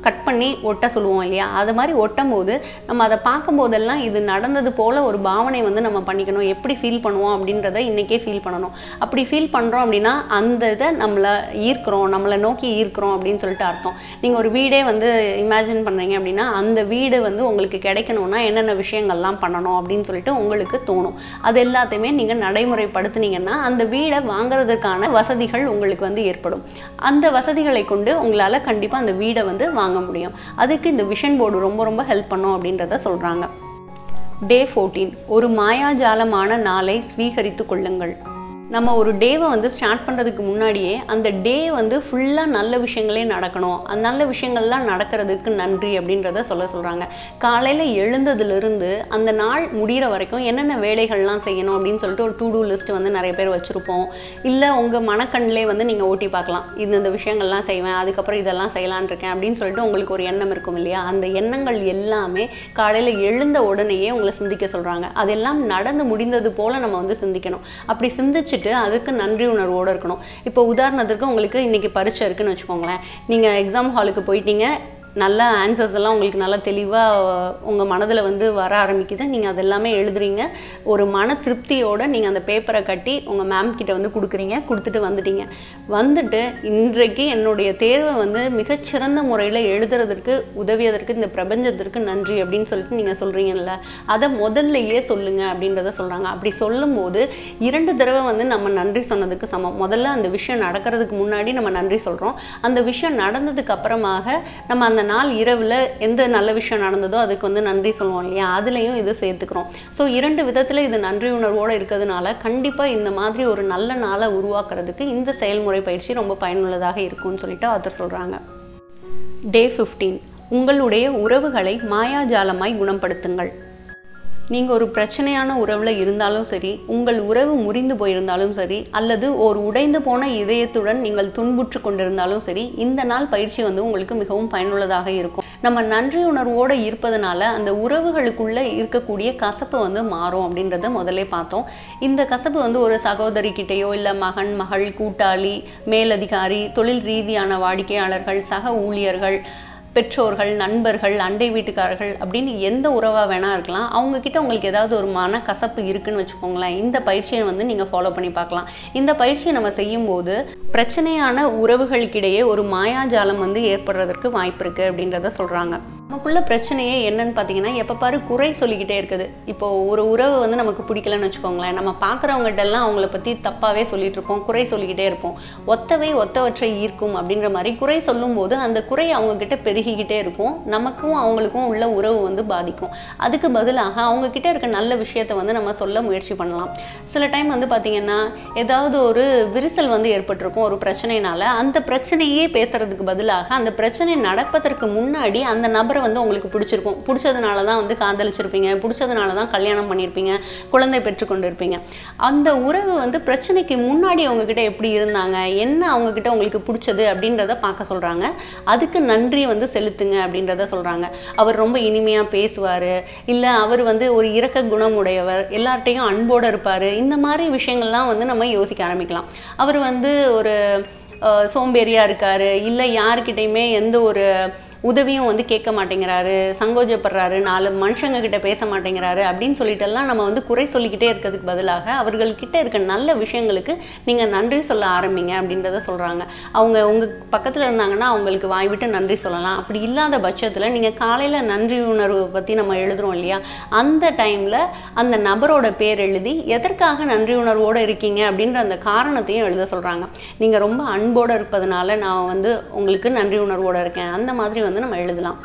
கட் பண்ணி ஒட்ட சொல்லுவோம் இல்லையா, அது மாதிரி ஒட்டும் போது நம்ம அதை பார்க்கும்போதெல்லாம் இது நடந்தது போல் ஒரு பாவனை வந்து நம்ம பண்ணிக்கணும். எப்படி ஃபீல் பண்ணுவோம் அப்படின்றத இன்றைக்கே ஃபீல் பண்ணணும். அப்படி ஃபீல் பண்ணுறோம் அப்படின்னா அந்த இதை நம்மளை நோக்கி ஈர்க்கிறோம் அப்படின்னு சொல்லிட்டு அர்த்தம். நீங்கள் ஒரு வீடே வந்து இமேஜின் பண்ணுறீங்க அப்படின்னா அந்த வீடு வந்து உங்களுக்கு கிடைக்கணும்னா என்னென்ன விஷயங்கள்லாம் பண்ணணும் அப்படின்னு சொல்லிட்டு உங்களுக்கு தோணும். அது எல்லாத்தையுமே நீங்கள் நடைமுறைப்படுத்துனீங்கன்னா அந்த வீடை வாங்குறதுக்கான வசதிகள் உங்களுக்கு வந்து ஏற்படும். அந்த வசதிகளை கொண்டு உங்களால் கண்டிப்பாக அந்த வீடை வந்து வாங்க முடியும். அதுக்கு இந்த விஷன் போர்டு ரொம்ப ரொம்ப ஹெல்ப் பண்ணும் அப்படின்றத சொல்கிறாங்க. டே 14, ஒரு மாயாஜாலமான நாளை ஸ்வீகரித்து கொள்ளுங்கள். நம்ம ஒரு டேவை வந்து ஸ்டார்ட் பண்ணுறதுக்கு முன்னாடியே அந்த டே வந்து ஃபுல்லாக நல்ல விஷயங்களே நடக்கணும், அந்த நல்ல விஷயங்கள்லாம் நடக்கிறதுக்கு நன்றி அப்படின்றத சொல்கிறாங்க. காலையில் எழுந்ததுலேருந்து அந்த நாள் முடிகிற வரைக்கும் என்னென்ன வேலைகள்லாம் செய்யணும் அப்படின்னு சொல்லிட்டு ஒரு டூ லிஸ்ட் வந்து நிறைய பேர் வச்சுருப்போம். இல்லை உங்கள் மனக்கண்ணிலே வந்து நீங்கள் ஓட்டி பார்க்கலாம், இந்த விஷயங்கள்லாம் செய்வேன், அதுக்கப்புறம் இதெல்லாம் செய்யலான் இருக்கேன் அப்படின்னு சொல்லிட்டு உங்களுக்கு ஒரு எண்ணம் இருக்கும் இல்லையா. அந்த எண்ணங்கள் எல்லாமே காலையில் எழுந்த உடனேயே உங்களை சிந்திக்க சொல்கிறாங்க. அதெல்லாம் நடந்து முடிந்தது போல் நம்ம வந்து சிந்திக்கணும். அப்படி சிந்திச்சுட்டு அதுக்கு நன்றி உணர்வோடு இருக்கணும். இப்போ உதாரணத்துக்கு உங்களுக்கு இன்னைக்கு பரீட்சை இருக்குன்னு வச்சுக்கோங்களேன். நீங்கள் எக்ஸாம் ஹாலுக்கு போயிட்டீங்க, நல்ல ஆன்சர்ஸ் எல்லாம் உங்களுக்கு நல்லா தெளிவாக உங்கள் மனதில் வந்து வர ஆரம்பிக்குது. நீங்கள் அதெல்லாமே எழுதுறீங்க. ஒரு மன திருப்தியோடு நீங்கள் அந்த பேப்பரை கட்டி உங்கள் மேம் கிட்ட வந்து கொடுக்குறீங்க. கொடுத்துட்டு வந்துட்டு இன்றைக்கு என்னுடைய தேர்வை வந்து மிகச்சிறந்த முறையில் எழுதுறதற்கு உதவியதற்கு இந்த பிரபஞ்சத்திற்கு நன்றி அப்படின்னு சொல்லிட்டு நீங்கள் சொல்கிறீங்கல்ல, அதை முதல்லையே சொல்லுங்கள் அப்படின்றத சொல்கிறாங்க. அப்படி சொல்லும்போது 2 தடவை வந்து நம்ம நன்றி சொன்னதுக்கு சமம். முதல்ல அந்த விஷயம் நடக்கிறதுக்கு முன்னாடி நம்ம நன்றி சொல்கிறோம். அந்த விஷயம் நடந்ததுக்கு அப்புறமாக நம்ம அந்த நாள் இரவில் எந்த நல்ல விஷயம் நடந்ததோ அதுக்கு வந்து நன்றி சொல்லுவோம் இல்லையா, அதுலேயும் இது சேர்த்துக்கிறோம். ஸோ 2 விதத்தில் இது நன்றி உணர்வோடு இருக்கிறதுனால கண்டிப்பாக இந்த மாதிரி ஒரு நல்ல நாளை உருவாக்குறதுக்கு இந்த செயல்முறை பயிற்சி ரொம்ப பயனுள்ளதாக இருக்கும்னு சொல்லிட்டு ஆத்தர் சொல்கிறாங்க. டே 15, உங்களுடைய உறவுகளை மாயாஜாலமாய் குணப்படுத்துங்கள். நீங்கள் ஒரு பிரச்சனையான உறவில் இருந்தாலும் சரி, உங்கள் உறவு முறிந்து போயிருந்தாலும் சரி, அல்லது ஒரு உடைந்து போன இதயத்துடன் நீங்கள் துன்புற்று கொண்டிருந்தாலும் சரி, இந்த நாள் பயிற்சி வந்து உங்களுக்கு மிகவும் பயனுள்ளதாக இருக்கும். நம்ம நன்றி உணர்வோடு இருப்பதனால அந்த உறவுகளுக்குள்ளே இருக்கக்கூடிய கசப்பு வந்து மாறும் அப்படின்றத முதல்ல பார்த்தோம். இந்த கசப்பு வந்து ஒரு சகோதரி கிட்டேயோ இல்லை மகன், மகள், கூட்டாளி, மேலதிகாரி, தொழில் ரீதியான வாடிக்கையாளர்கள், சக ஊழியர்கள், பெற்றோர்கள், நண்பர்கள், அண்டை வீட்டுக்காரர்கள் அப்படின்னு எந்த உறவாக வேணா இருக்கலாம். அவங்கக்கிட்ட உங்களுக்கு ஏதாவது ஒரு மன கசப்பு இருக்குன்னு வச்சுக்கோங்களேன். இந்த பயிற்சியை வந்து நீங்கள் ஃபாலோ பண்ணி பார்க்கலாம். இந்த பயிற்சியை நம்ம செய்யும்போது பிரச்சனையான உறவுகளுக்கிடையே ஒரு மாயாஜாலம் வந்து ஏற்படுறதற்கு வாய்ப்பு இருக்குது அப்படின்றத சொல்கிறாங்க. நமக்குள்ள பிரச்சனையே என்னன்னு பார்த்தீங்கன்னா, எப்போ பாரு குறை சொல்லிக்கிட்டே இருக்குது. இப்போது ஒரு உறவு வந்து நமக்கு பிடிக்கலன்னு வச்சுக்கோங்களேன், நம்ம பார்க்குறவங்ககிட்டலாம் அவங்கள பற்றி தப்பாகவே சொல்லிட்டு இருப்போம், குறை சொல்லிக்கிட்டே இருப்போம். ஒத்தவற்றை ஈர்க்கும் அப்படின்ற மாதிரி குறை சொல்லும்போது அந்த குறை அவங்கக்கிட்ட பெருகிக்கிட்டே இருக்கும். நமக்கும் அவங்களுக்கும் உள்ள உறவு வந்து பாதிக்கும். அதுக்கு பதிலாக அவங்கக்கிட்ட இருக்க நல்ல விஷயத்தை வந்து நம்ம சொல்ல முயற்சி பண்ணலாம். சில டைம் வந்து பார்த்திங்கன்னா ஏதாவது ஒரு விரிசல் வந்து ஏற்பட்டிருக்கும் ஒரு பிரச்சனைனால. அந்த பிரச்சனையே பேசுறதுக்கு பதிலாக அந்த பிரச்சனை நடப்பதற்கு முன்னாடி அந்த நபரை வந்து உங்களுக்கு பிடிச்சிருக்கும், பிடிச்சதுனால தான் வந்து காதலிச்சிருப்பீங்க, பிடிச்சதுனால தான் கல்யாணம் பண்ணியிருப்பீங்க, குழந்தை பெற்றுக்கொண்டு இருப்பீங்க. அந்த உறவு வந்து பிரச்சனைக்கு முன்னாடி அவங்கக்கிட்ட எப்படி இருந்தாங்க, என்ன அவங்கக்கிட்ட உங்களுக்கு பிடிச்சது அப்படின்றத பார்க்க சொல்கிறாங்க. அதுக்கு நன்றி வந்து செலுத்துங்க அப்படின்றத சொல்கிறாங்க. அவர் ரொம்ப இனிமையாக பேசுவார், இல்லை அவர் வந்து ஒரு இரக்க குணம் உடையவர், எல்லார்ட்டையும் அன்போடு இருப்பார். இந்த மாதிரி விஷயங்கள்லாம் வந்து நம்ம யோசிக்க ஆரம்பிக்கலாம். அவர் வந்து ஒரு சோம்பேறியாக இருக்கார், இல்லை யாருக்கிட்டையுமே எந்த ஒரு உதவியும் வந்து கேட்க மாட்டேங்கிறாரு, சங்கோஜப்படுறாரு, 4 மனுஷங்க கிட்ட பேச மாட்டேங்கிறாரு அப்படின்னு சொல்லிட்டெல்லாம் நம்ம வந்து குறை சொல்லிக்கிட்டே இருக்கிறதுக்கு பதிலாக அவர்கள்கிட்ட இருக்க நல்ல விஷயங்களுக்கு நீங்கள் நன்றி சொல்ல ஆரம்பிங்க அப்படின்றத சொல்கிறாங்க. அவங்க உங்கள் பக்கத்தில் இருந்தாங்கன்னா அவங்களுக்கு வாய் விட்டு நன்றி சொல்லலாம். அப்படி இல்லாத பட்சத்தில் நீங்கள் காலையில் நன்றி உணர்வை பற்றி நம்ம எழுதுகிறோம் இல்லையா, அந்த டைமில் அந்த நபரோட பேர் எழுதி எதற்காக நன்றி உணர்வோடு இருக்கீங்க அப்படின்ற அந்த காரணத்தையும் எழுத சொல்கிறாங்க. நீங்கள் ரொம்ப அன்போடு இருப்பதனால நான் வந்து உங்களுக்கு நன்றி உணர்வோடு இருக்கேன், அந்த மாதிரி வந்து நம்ம எழுதலாம்.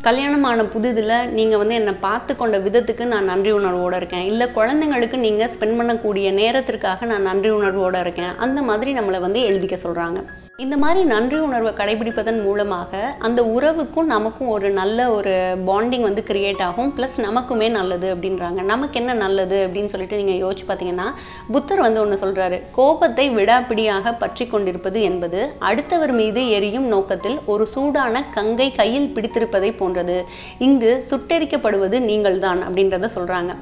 கல்யாணமான புதுதில் நீங்கள் வந்து என்னை பார்த்து கொண்ட விதத்துக்கு நான் நன்றி உணர்வோடு இருக்கேன், இல்லை குழந்தைங்களுக்கு நீங்கள் ஸ்பெண்ட் பண்ணக்கூடிய நேரத்திற்காக நான் நன்றி உணர்வோடு இருக்கேன், அந்த மாதிரி நம்மளை வந்து எழுதிக்க சொல்கிறாங்க. இந்த மாதிரி நன்றி உணர்வை கடைபிடிப்பதன் மூலமாக அந்த உறவுக்கும் நமக்கும் ஒரு நல்ல ஒரு பாண்டிங் வந்து கிரியேட் ஆகும். ப்ளஸ் நமக்குமே நல்லது அப்படின்றாங்க. நமக்கு என்ன நல்லது அப்படின்னு சொல்லிட்டு நீங்கள் யோசிச்சு பார்த்தீங்கன்னா, புத்தர் வந்து ஒன்று சொல்கிறாரு, கோபத்தை விடாப்பிடியாக பற்றி கொண்டிருப்பது என்பது அடுத்தவர் மீது எரியும் நோக்கத்தில் ஒரு சூடான கங்கை கையில் பிடித்திருப்பதை போன்றது. இங்கு சுட்டெரிக்கப்படுவது நீங்கள் தான் அப்படின்றத சொல்கிறாங்க.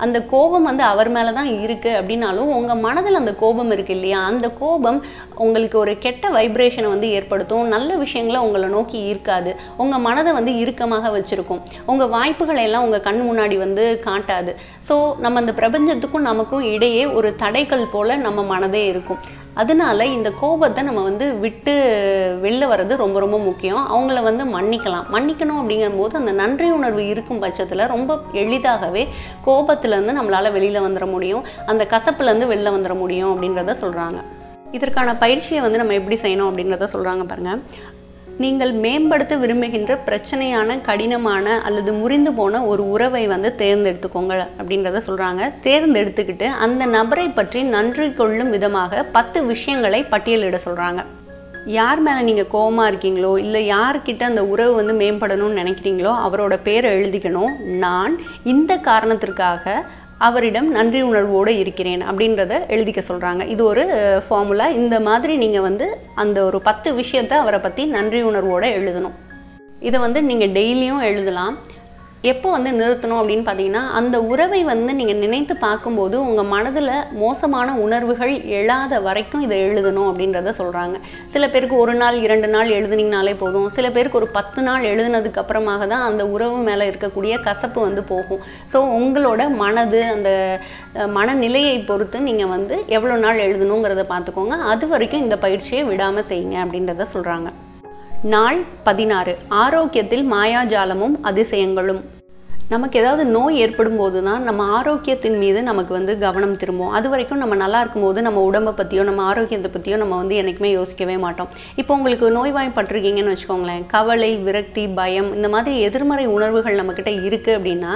அந்த கோபம் வந்து அவர் மேலே தான் இருக்குது அப்படின்னாலும் உங்கள் மனதில் அந்த கோபம் இருக்குது இல்லையா, அந்த கோபம் உங்களுக்கு ஒரு கெட்ட வைப்ரேஷனை வந்து ஏற்படுத்தும். நல்ல விஷயங்களை உங்களை நோக்கி ஈர்க்காது. உங்கள் மனதை வந்து இறுக்கமாக வச்சுருக்கும். உங்கள் வாய்ப்புகளை எல்லாம் உங்கள் கண் முன்னாடி வந்து காட்டாது. ஸோ நம்ம அந்த பிரபஞ்சத்துக்கும் நமக்கும் இடையே ஒரு தடைகள் போல் நம்ம மனதே இருக்கும். அதனால இந்த கோபத்தை நம்ம வந்து விட்டு வெளில வர்றது ரொம்ப ரொம்ப முக்கியம். அவங்கள வந்து மன்னிக்கணும் அப்படிங்கும்போது அந்த நன்றி உணர்வு இருக்கும் பட்சத்தில் ரொம்ப எளிதாகவே கோபத்துலேருந்து நம்மளால் வெளியில் வந்துட முடியும், அந்த கசப்புலேருந்து வெளில வந்துட முடியும் அப்படின்றத சொல்கிறாங்க. இதற்கான பயிற்சியை வந்து நம்ம எப்படி செய்யணும் அப்படின்றத சொல்கிறாங்க பாருங்கள். நீங்கள் மேம்படுத்த விரும்புகின்ற பிரச்சனையான, கடினமான அல்லது முறிந்து போன ஒரு உறவை வந்து தேர்ந்தெடுத்துக்கோங்க அப்படின்றத சொல்கிறாங்க. தேர்ந்தெடுத்துக்கிட்டு அந்த நபரை பற்றி நன்றி கொள்ளும் விதமாக 10 விஷயங்களை பட்டியலிட சொல்கிறாங்க. யார் மேலே நீங்கள் கோபமாக இருக்கீங்களோ, இல்லை யார்கிட்ட அந்த உறவு வந்து மேம்படணும்னு நினைக்கிறீங்களோ அவரோட பேரை எழுதிக்கணும். நான் இந்த காரணத்திற்காக அவரிடம் நன்றி உணர்வோடு இருக்கிறேன் அப்படின்றத எழுதிக்க சொல்கிறாங்க. இது ஒரு ஃபார்முலா. இந்த மாதிரி நீங்கள் வந்து அந்த ஒரு 10 விஷயத்தை அவரை பற்றி நன்றி உணர்வோடு எழுதணும். இதை வந்து நீங்கள் டெய்லியும் எழுதலாம். எப்போ வந்து நிறுத்தணும் அப்படின்னு பார்த்தீங்கன்னா, அந்த உறவை வந்து நீங்கள் நினைத்து பார்க்கும்போது உங்கள் மனதில் மோசமான உணர்வுகள் எழாத வரைக்கும் இதை எழுதணும் அப்படின்றத சொல்கிறாங்க. சில பேருக்கு 1 நாள் 2 நாள் எழுதுனீங்கனாலே போதும். சில பேருக்கு ஒரு 10 நாள் எழுதுனதுக்கு அப்புறமாக தான் அந்த உறவு மேலே இருக்கக்கூடிய கசப்பு வந்து போகும். ஸோ உங்களோட மனது அந்த மனநிலையை பொறுத்து நீங்கள் வந்து எவ்வளோ நாள் எழுதணுங்கிறத பார்த்துக்கோங்க. அது வரைக்கும் இந்த பயிற்சியை விடாமல் செய்யுங்க அப்படின்றத சொல்கிறாங்க. நாள் 16. ஆரோக்கியத்தில் மாயாஜாலமும் அதிசயங்களும். நமக்கு ஏதாவது நோய் ஏற்படும் போது தான் நம்ம ஆரோக்கியத்தின் மீது நமக்கு வந்து கவனம் திரும்பும். அது வரைக்கும் நம்ம நல்லா இருக்கும்போது நம்ம உடம்பை பற்றியோ நம்ம ஆரோக்கியத்தை பற்றியோ நம்ம வந்து என்றைக்குமே யோசிக்கவே மாட்டோம். இப்போ உங்களுக்கு நோய்வாய்ப்பட்டிருக்கீங்கன்னு வச்சுக்கோங்களேன், கவலை, விரக்தி, பயம், இந்த மாதிரி எதிர்மறை உணர்வுகள் நம்மக்கிட்ட இருக்குது அப்படின்னா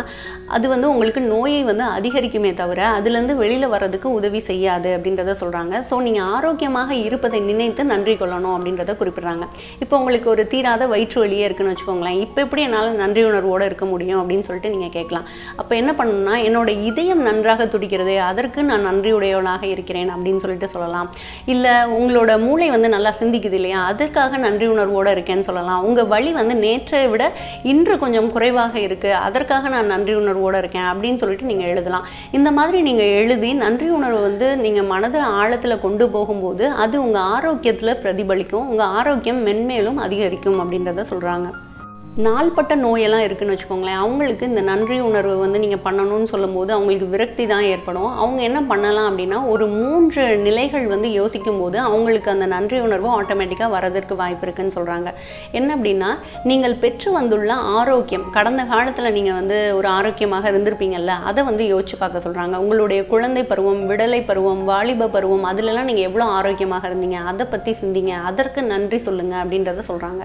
அது வந்து உங்களுக்கு நோயை வந்து அதிகரிக்குமே தவிர அதுலேருந்து வெளியில் வர்றதுக்கு உதவி செய்யாது அப்படின்றத சொல்கிறாங்க. ஸோ நீங்கள் ஆரோக்கியமாக இருப்பதை நினைத்து நன்றி கொள்ளணும் அப்படின்றத குறிப்பிட்றாங்க. இப்போ உங்களுக்கு ஒரு தீராத வயிற்று வலியே இருக்குன்னு வச்சுக்கோங்களேன், இப்போ எப்படி என்னால் நன்றி உணர்வோடு இருக்க முடியும் அப்படின்னு சொல்லிட்டு நீங்கள் கேட்கலாம். அப்போ என்ன பண்ணணும்னா, என்னோட இதயம் நன்றாக துடிக்கிறது, அதற்கு நான் நன்றியுடையவளாக இருக்கிறேன் அப்படின்னு சொல்லிட்டு சொல்லலாம். இல்லை உங்களோட மூளை வந்து நல்லா சிந்திக்குது இல்லையா, அதற்காக நன்றி உணர்வோடு இருக்கேன்னு சொல்லலாம். உங்கள் வலி வந்து நேற்றை விட இன்று கொஞ்சம் குறைவாக இருக்குது, அதற்காக நான் நன்றி உணர்வோடு இருக்கேன் அப்படின்னு சொல்லிட்டு நீங்கள் எழுதலாம். இந்த மாதிரி நீங்கள் எழுதி நன்றி உணர்வு வந்து நீங்கள் மனதில் ஆழத்தில் கொண்டு போகும்போது அது உங்கள் ஆரோக்கியத்தில் பிரதிபலிக்கும், உங்கள் ஆரோக்கியம் மென்மேலும் அதிகரிக்கும் அப்படின்றத சொல்கிறாங்க. நாள்பட்ட நோயெல்லாம் இருக்குன்னு வச்சுக்கோங்களேன், அவங்களுக்கு இந்த நன்றி உணர்வு வந்து நீங்கள் பண்ணணும்னு சொல்லும்போது அவங்களுக்கு விரக்தி தான் ஏற்படும். அவங்க என்ன பண்ணலாம் அப்படின்னா, ஒரு 3 நிலைகள் வந்து யோசிக்கும் போது அவங்களுக்கு அந்த நன்றி உணர்வு ஆட்டோமேட்டிக்காக வரதற்கு வாய்ப்பு இருக்குன்னு சொல்கிறாங்க. என்ன அப்படின்னா, நீங்கள் பெற்று வந்துள்ள ஆரோக்கியம், கடந்த காலத்தில் நீங்கள் வந்து ஒரு ஆரோக்கியமாக இருந்திருப்பீங்கல்ல, அதை வந்து யோசிச்சு பார்க்க சொல்கிறாங்க. உங்களுடைய குழந்தை பருவம், விடலை பருவம், வாலிப பருவம், அதிலெல்லாம் நீங்கள் எவ்வளோ ஆரோக்கியமாக இருந்தீங்க அதை பற்றி சிந்திங்க, அதற்கு நன்றி சொல்லுங்கள் அப்படின்றத சொல்கிறாங்க.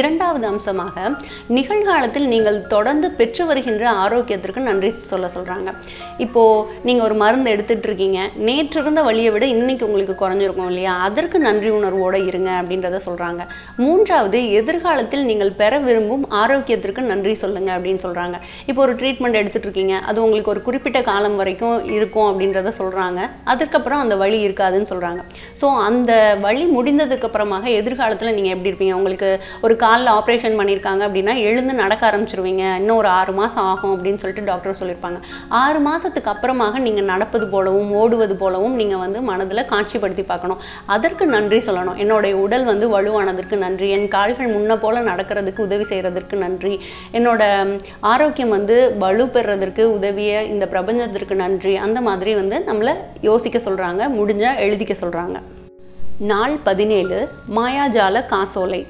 2வது அம்சமாக, நிகழ்காலத்தில் நீங்கள் தொடர்ந்து பெற்று வருகின்ற ஆரோக்கியத்திற்கு நன்றி சொல்ல சொல்கிறாங்க. இப்போது நீங்கள் ஒரு மருந்து எடுத்துகிட்டு இருக்கீங்க, நேற்று இருந்த வலியை விட இன்னைக்கு உங்களுக்கு குறைஞ்சிருக்கும் இல்லையா, அதற்கு நன்றி உணர்வோடு இருங்க அப்படின்றத சொல்கிறாங்க. 3வது, எதிர்காலத்தில் நீங்கள் பெற விரும்பும் ஆரோக்கியத்திற்கு நன்றி சொல்லுங்கள் அப்படின்னு சொல்கிறாங்க. இப்போ ஒரு ட்ரீட்மெண்ட் எடுத்துகிட்டு இருக்கீங்க, அது உங்களுக்கு ஒரு குறிப்பிட்ட காலம் வரைக்கும் இருக்கும் அப்படின்றத சொல்கிறாங்க. அதுக்கப்புறம் அந்த வலி இருக்காதுன்னு சொல்கிறாங்க. ஸோ அந்த வலி முடிந்ததுக்கு அப்புறமாக எதிர்காலத்தில் நீங்கள் எப்படி இருப்பீங்க, உங்களுக்கு ஒரு காலில் ஆப்ரேஷன் பண்ணியிருக்காங்க அப்படின்னா எழுந்து நடக்க ஆரம்பிச்சிருவீங்க, இன்னும் ஒரு 6 மாதம் ஆகும் அப்படின்னு சொல்லிட்டு டாக்டர் சொல்லியிருப்பாங்க. 6 மாதத்துக்கு அப்புறமாக நீங்கள் நடப்பது போலவும் ஓடுவது போலவும் நீங்கள் வந்து மனதில் காட்சிப்படுத்தி பார்க்கணும். அதற்கு நன்றி சொல்லணும். என்னுடைய உடல் வந்து வலுவானதற்கு நன்றி, என் கால்கள் முன்ன போல நடக்கிறதுக்கு உதவி செய்கிறதுக்கு நன்றி, என்னோட ஆரோக்கியம் வந்து வலு பெறுறதற்கு உதவிய இந்த பிரபஞ்சத்திற்கு நன்றி. அந்த மாதிரி வந்து நம்மளை யோசிக்க சொல்கிறாங்க, முடிஞ்சால் எழுதிக்க சொல்கிறாங்க. நாள் 17. மாயாஜால காசோலை.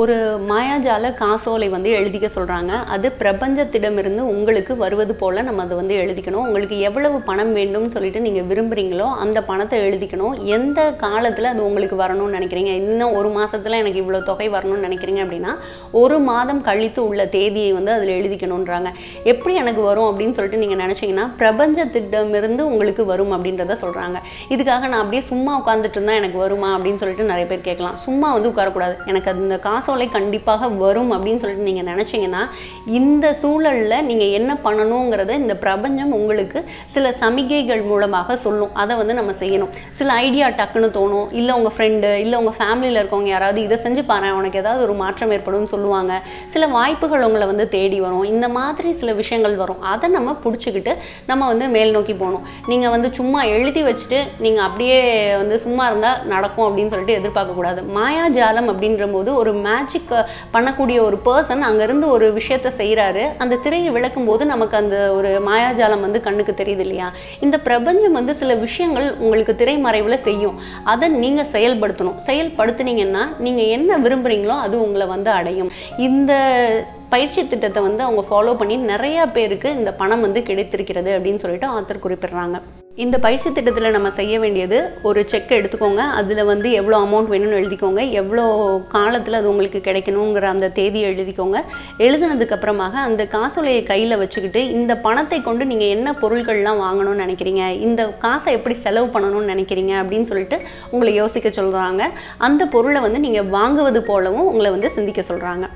ஒரு மாயாஜால காசோலை வந்து எழுதிக்க சொல்கிறாங்க. அது பிரபஞ்சத்திடமிருந்து உங்களுக்கு வருவது போல் நம்ம அதை வந்து எழுதிக்கணும். உங்களுக்கு எவ்வளவு பணம் வேண்டும்னு சொல்லிட்டு நீங்கள் விரும்புகிறீங்களோ அந்த பணத்தை எழுதிக்கணும். எந்த காலத்தில் அது உங்களுக்கு வரணும்னு நினைக்கிறீங்க, இன்னும் 1 மாதத்தில் எனக்கு இவ்வளோ தொகை வரணும்னு நினைக்கிறீங்க அப்படின்னா 1 மாதம் கழித்து உள்ள தேதியை வந்து அதில் எழுதிக்கணுன்றாங்க. எப்படி எனக்கு வரும் அப்படின்னு சொல்லிட்டு நீங்கள் நினச்சிங்கன்னா பிரபஞ்சத்திடமிருந்து உங்களுக்கு வரும் அப்படின்றத சொல்கிறாங்க. இதுக்காக நான் அப்படியே சும்மா உட்காந்துட்டு இருந்தால் எனக்கு வருமா அப்படின்னு சொல்லிட்டு நிறைய பேர் கேட்கலாம். சும்மா வந்து உட்காரக்கூடாது. எனக்கு அந்த காசு காசோலை கண்டிப்பாக வரும் அப்படின்னு சொல்லிட்டு நீங்கள் நினச்சிங்கன்னா இந்த சூழலில் நீங்கள் என்ன பண்ணணுங்கிறத இந்த பிரபஞ்சம் உங்களுக்கு சில சமிகைகள் மூலமாக சொல்லும். அதை வந்து நம்ம செய்யணும். சில ஐடியா டக்குன்னு தோணும், இல்லை உங்கள் ஃப்ரெண்டு இல்லை உங்கள் ஃபேமிலியில் இருக்கவங்க யாராவது இதை செஞ்சு பாரு உனக்கு ஏதாவது ஒரு மாற்றம் ஏற்படும் சொல்லுவாங்க. சில வாய்ப்புகள் உங்களை வந்து தேடி வரும். இந்த மாதிரி சில விஷயங்கள் வரும். அதை நம்ம பிடிச்சிக்கிட்டு நம்ம வந்து மேல் நோக்கி போகணும். நீங்கள் வந்து சும்மா எழுதி வச்சுட்டு நீங்கள் அப்படியே வந்து சும்மா இருந்தால் நடக்கும் அப்படின்னு சொல்லிட்டு எதிர்பார்க்கக்கூடாது. மாயாஜாலம் அப்படின்ற போது ஒரு மேஜிக் பண்ணக்கூடிய ஒரு பர்சன் அங்கேருந்து ஒரு விஷயத்த செய்கிறாரு. அந்த திரையை விளக்கும் போது நமக்கு அந்த ஒரு மாயாஜாலம் வந்து கண்ணுக்கு தெரியுது இல்லையா? இந்த பிரபஞ்சம் வந்து சில விஷயங்கள் உங்களுக்கு திரைமறைவில் செய்யும். அதை நீங்கள் செயல்படுத்துனீங்கன்னா நீங்கள் என்ன விரும்புகிறீங்களோ அது உங்களை வந்து அடையும். இந்த பயிற்சி திட்டத்தை வந்து அவங்க ஃபாலோ பண்ணி நிறைய பேருக்கு இந்த பணம் வந்து கிடைத்திருக்கிறது அப்படின்னு சொல்லிட்டு ஆத்தர் குறிப்பிடுறாங்க. இந்த பயிற்சி திட்டத்தில் நம்ம செய்ய வேண்டியது, ஒரு செக் எடுத்துக்கோங்க. அதில் வந்து எவ்வளோ அமௌண்ட் வேணும்னு எழுதிக்கோங்க. எவ்வளோ காலத்தில் அது உங்களுக்கு கிடைக்கணுங்கிற அந்த தேதியை எழுதிக்கோங்க. எழுதுனதுக்கப்புறமாக அந்த காசோலையை கையில் வச்சுக்கிட்டு இந்த பணத்தை கொண்டு நீங்கள் என்ன பொருட்கள்லாம் வாங்கணும்னு நினைக்கிறீங்க, இந்த காசை எப்படி செலவு பண்ணணும்னு நினைக்கிறீங்க அப்படின்னு சொல்லிட்டு உங்களை யோசிக்க சொல்கிறாங்க. அந்த பொருளை வந்து நீங்கள் வாங்குவது போலவும் உங்களை வந்து சிந்திக்க சொல்கிறாங்க.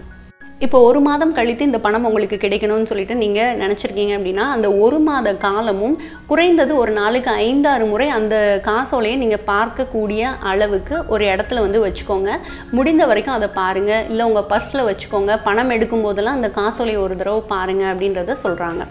இப்போ 1 மாதம் கழித்து இந்த பணம் உங்களுக்கு கிடைக்கணும்னு சொல்லிட்டு நீங்கள் நினச்சிருக்கீங்க அப்படின்னா அந்த 1 மாத காலமும் குறைந்தது ஒரு நாளுக்கு 5-6 முறை அந்த காசோலையை நீங்கள் பார்க்கக்கூடிய அளவுக்கு ஒரு இடத்துல வந்து வச்சுக்கோங்க. முடிந்த வரைக்கும் அதை பாருங்கள். இல்லை உங்கள் பர்ஸில் வச்சுக்கோங்க. பணம் எடுக்கும் போதெல்லாம் அந்த காசோலையை ஒரு தடவை பாருங்கள் அப்படின்றத சொல்கிறாங்க.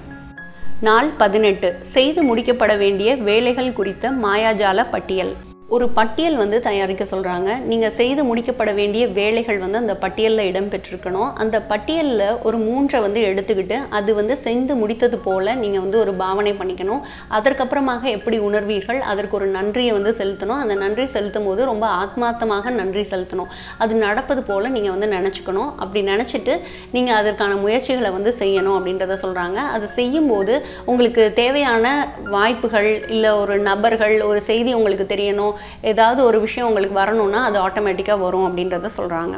நாள் 18 செய்து முடிக்கப்பட வேண்டிய வேலைகள் குறித்த மாயாஜால பட்டியல். ஒரு பட்டியல் வந்து தயாரிக்க சொல்கிறாங்க. நீங்கள் செய்து முடிக்கப்பட வேண்டிய வேலைகள் வந்து அந்த பட்டியலில் இடம்பெற்றிருக்கணும். அந்த பட்டியலில் ஒரு 3 வந்து எடுத்துக்கிட்டு அது வந்து செய்து முடித்தது போல் நீங்கள் வந்து ஒரு பாவனை பண்ணிக்கணும். அதற்கப்புறமாக எப்படி உணர்வீர்கள், அதற்கு ஒரு நன்றியை வந்து செலுத்தணும். அந்த நன்றி செலுத்தும் போது ரொம்ப ஆத்மார்த்தமாக நன்றி செலுத்தணும். அது நடப்பது போல் நீங்கள் வந்து நினச்சிக்கணும். அப்படி நினச்சிட்டு நீங்கள் அதற்கான முயற்சிகளை வந்து செய்யணும் அப்படின்றத சொல்கிறாங்க. அது செய்யும்போது உங்களுக்கு தேவையான வாய்ப்புகள், இல்லை ஒரு நபர்கள், ஒரு செய்தி உங்களுக்கு தெரியணும், ஏதாவது ஒரு விஷயம் உங்களுக்கு வரணும்னா அது ஆட்டோமேட்டிக்காக வரும் அப்படின்றத சொல்கிறாங்க.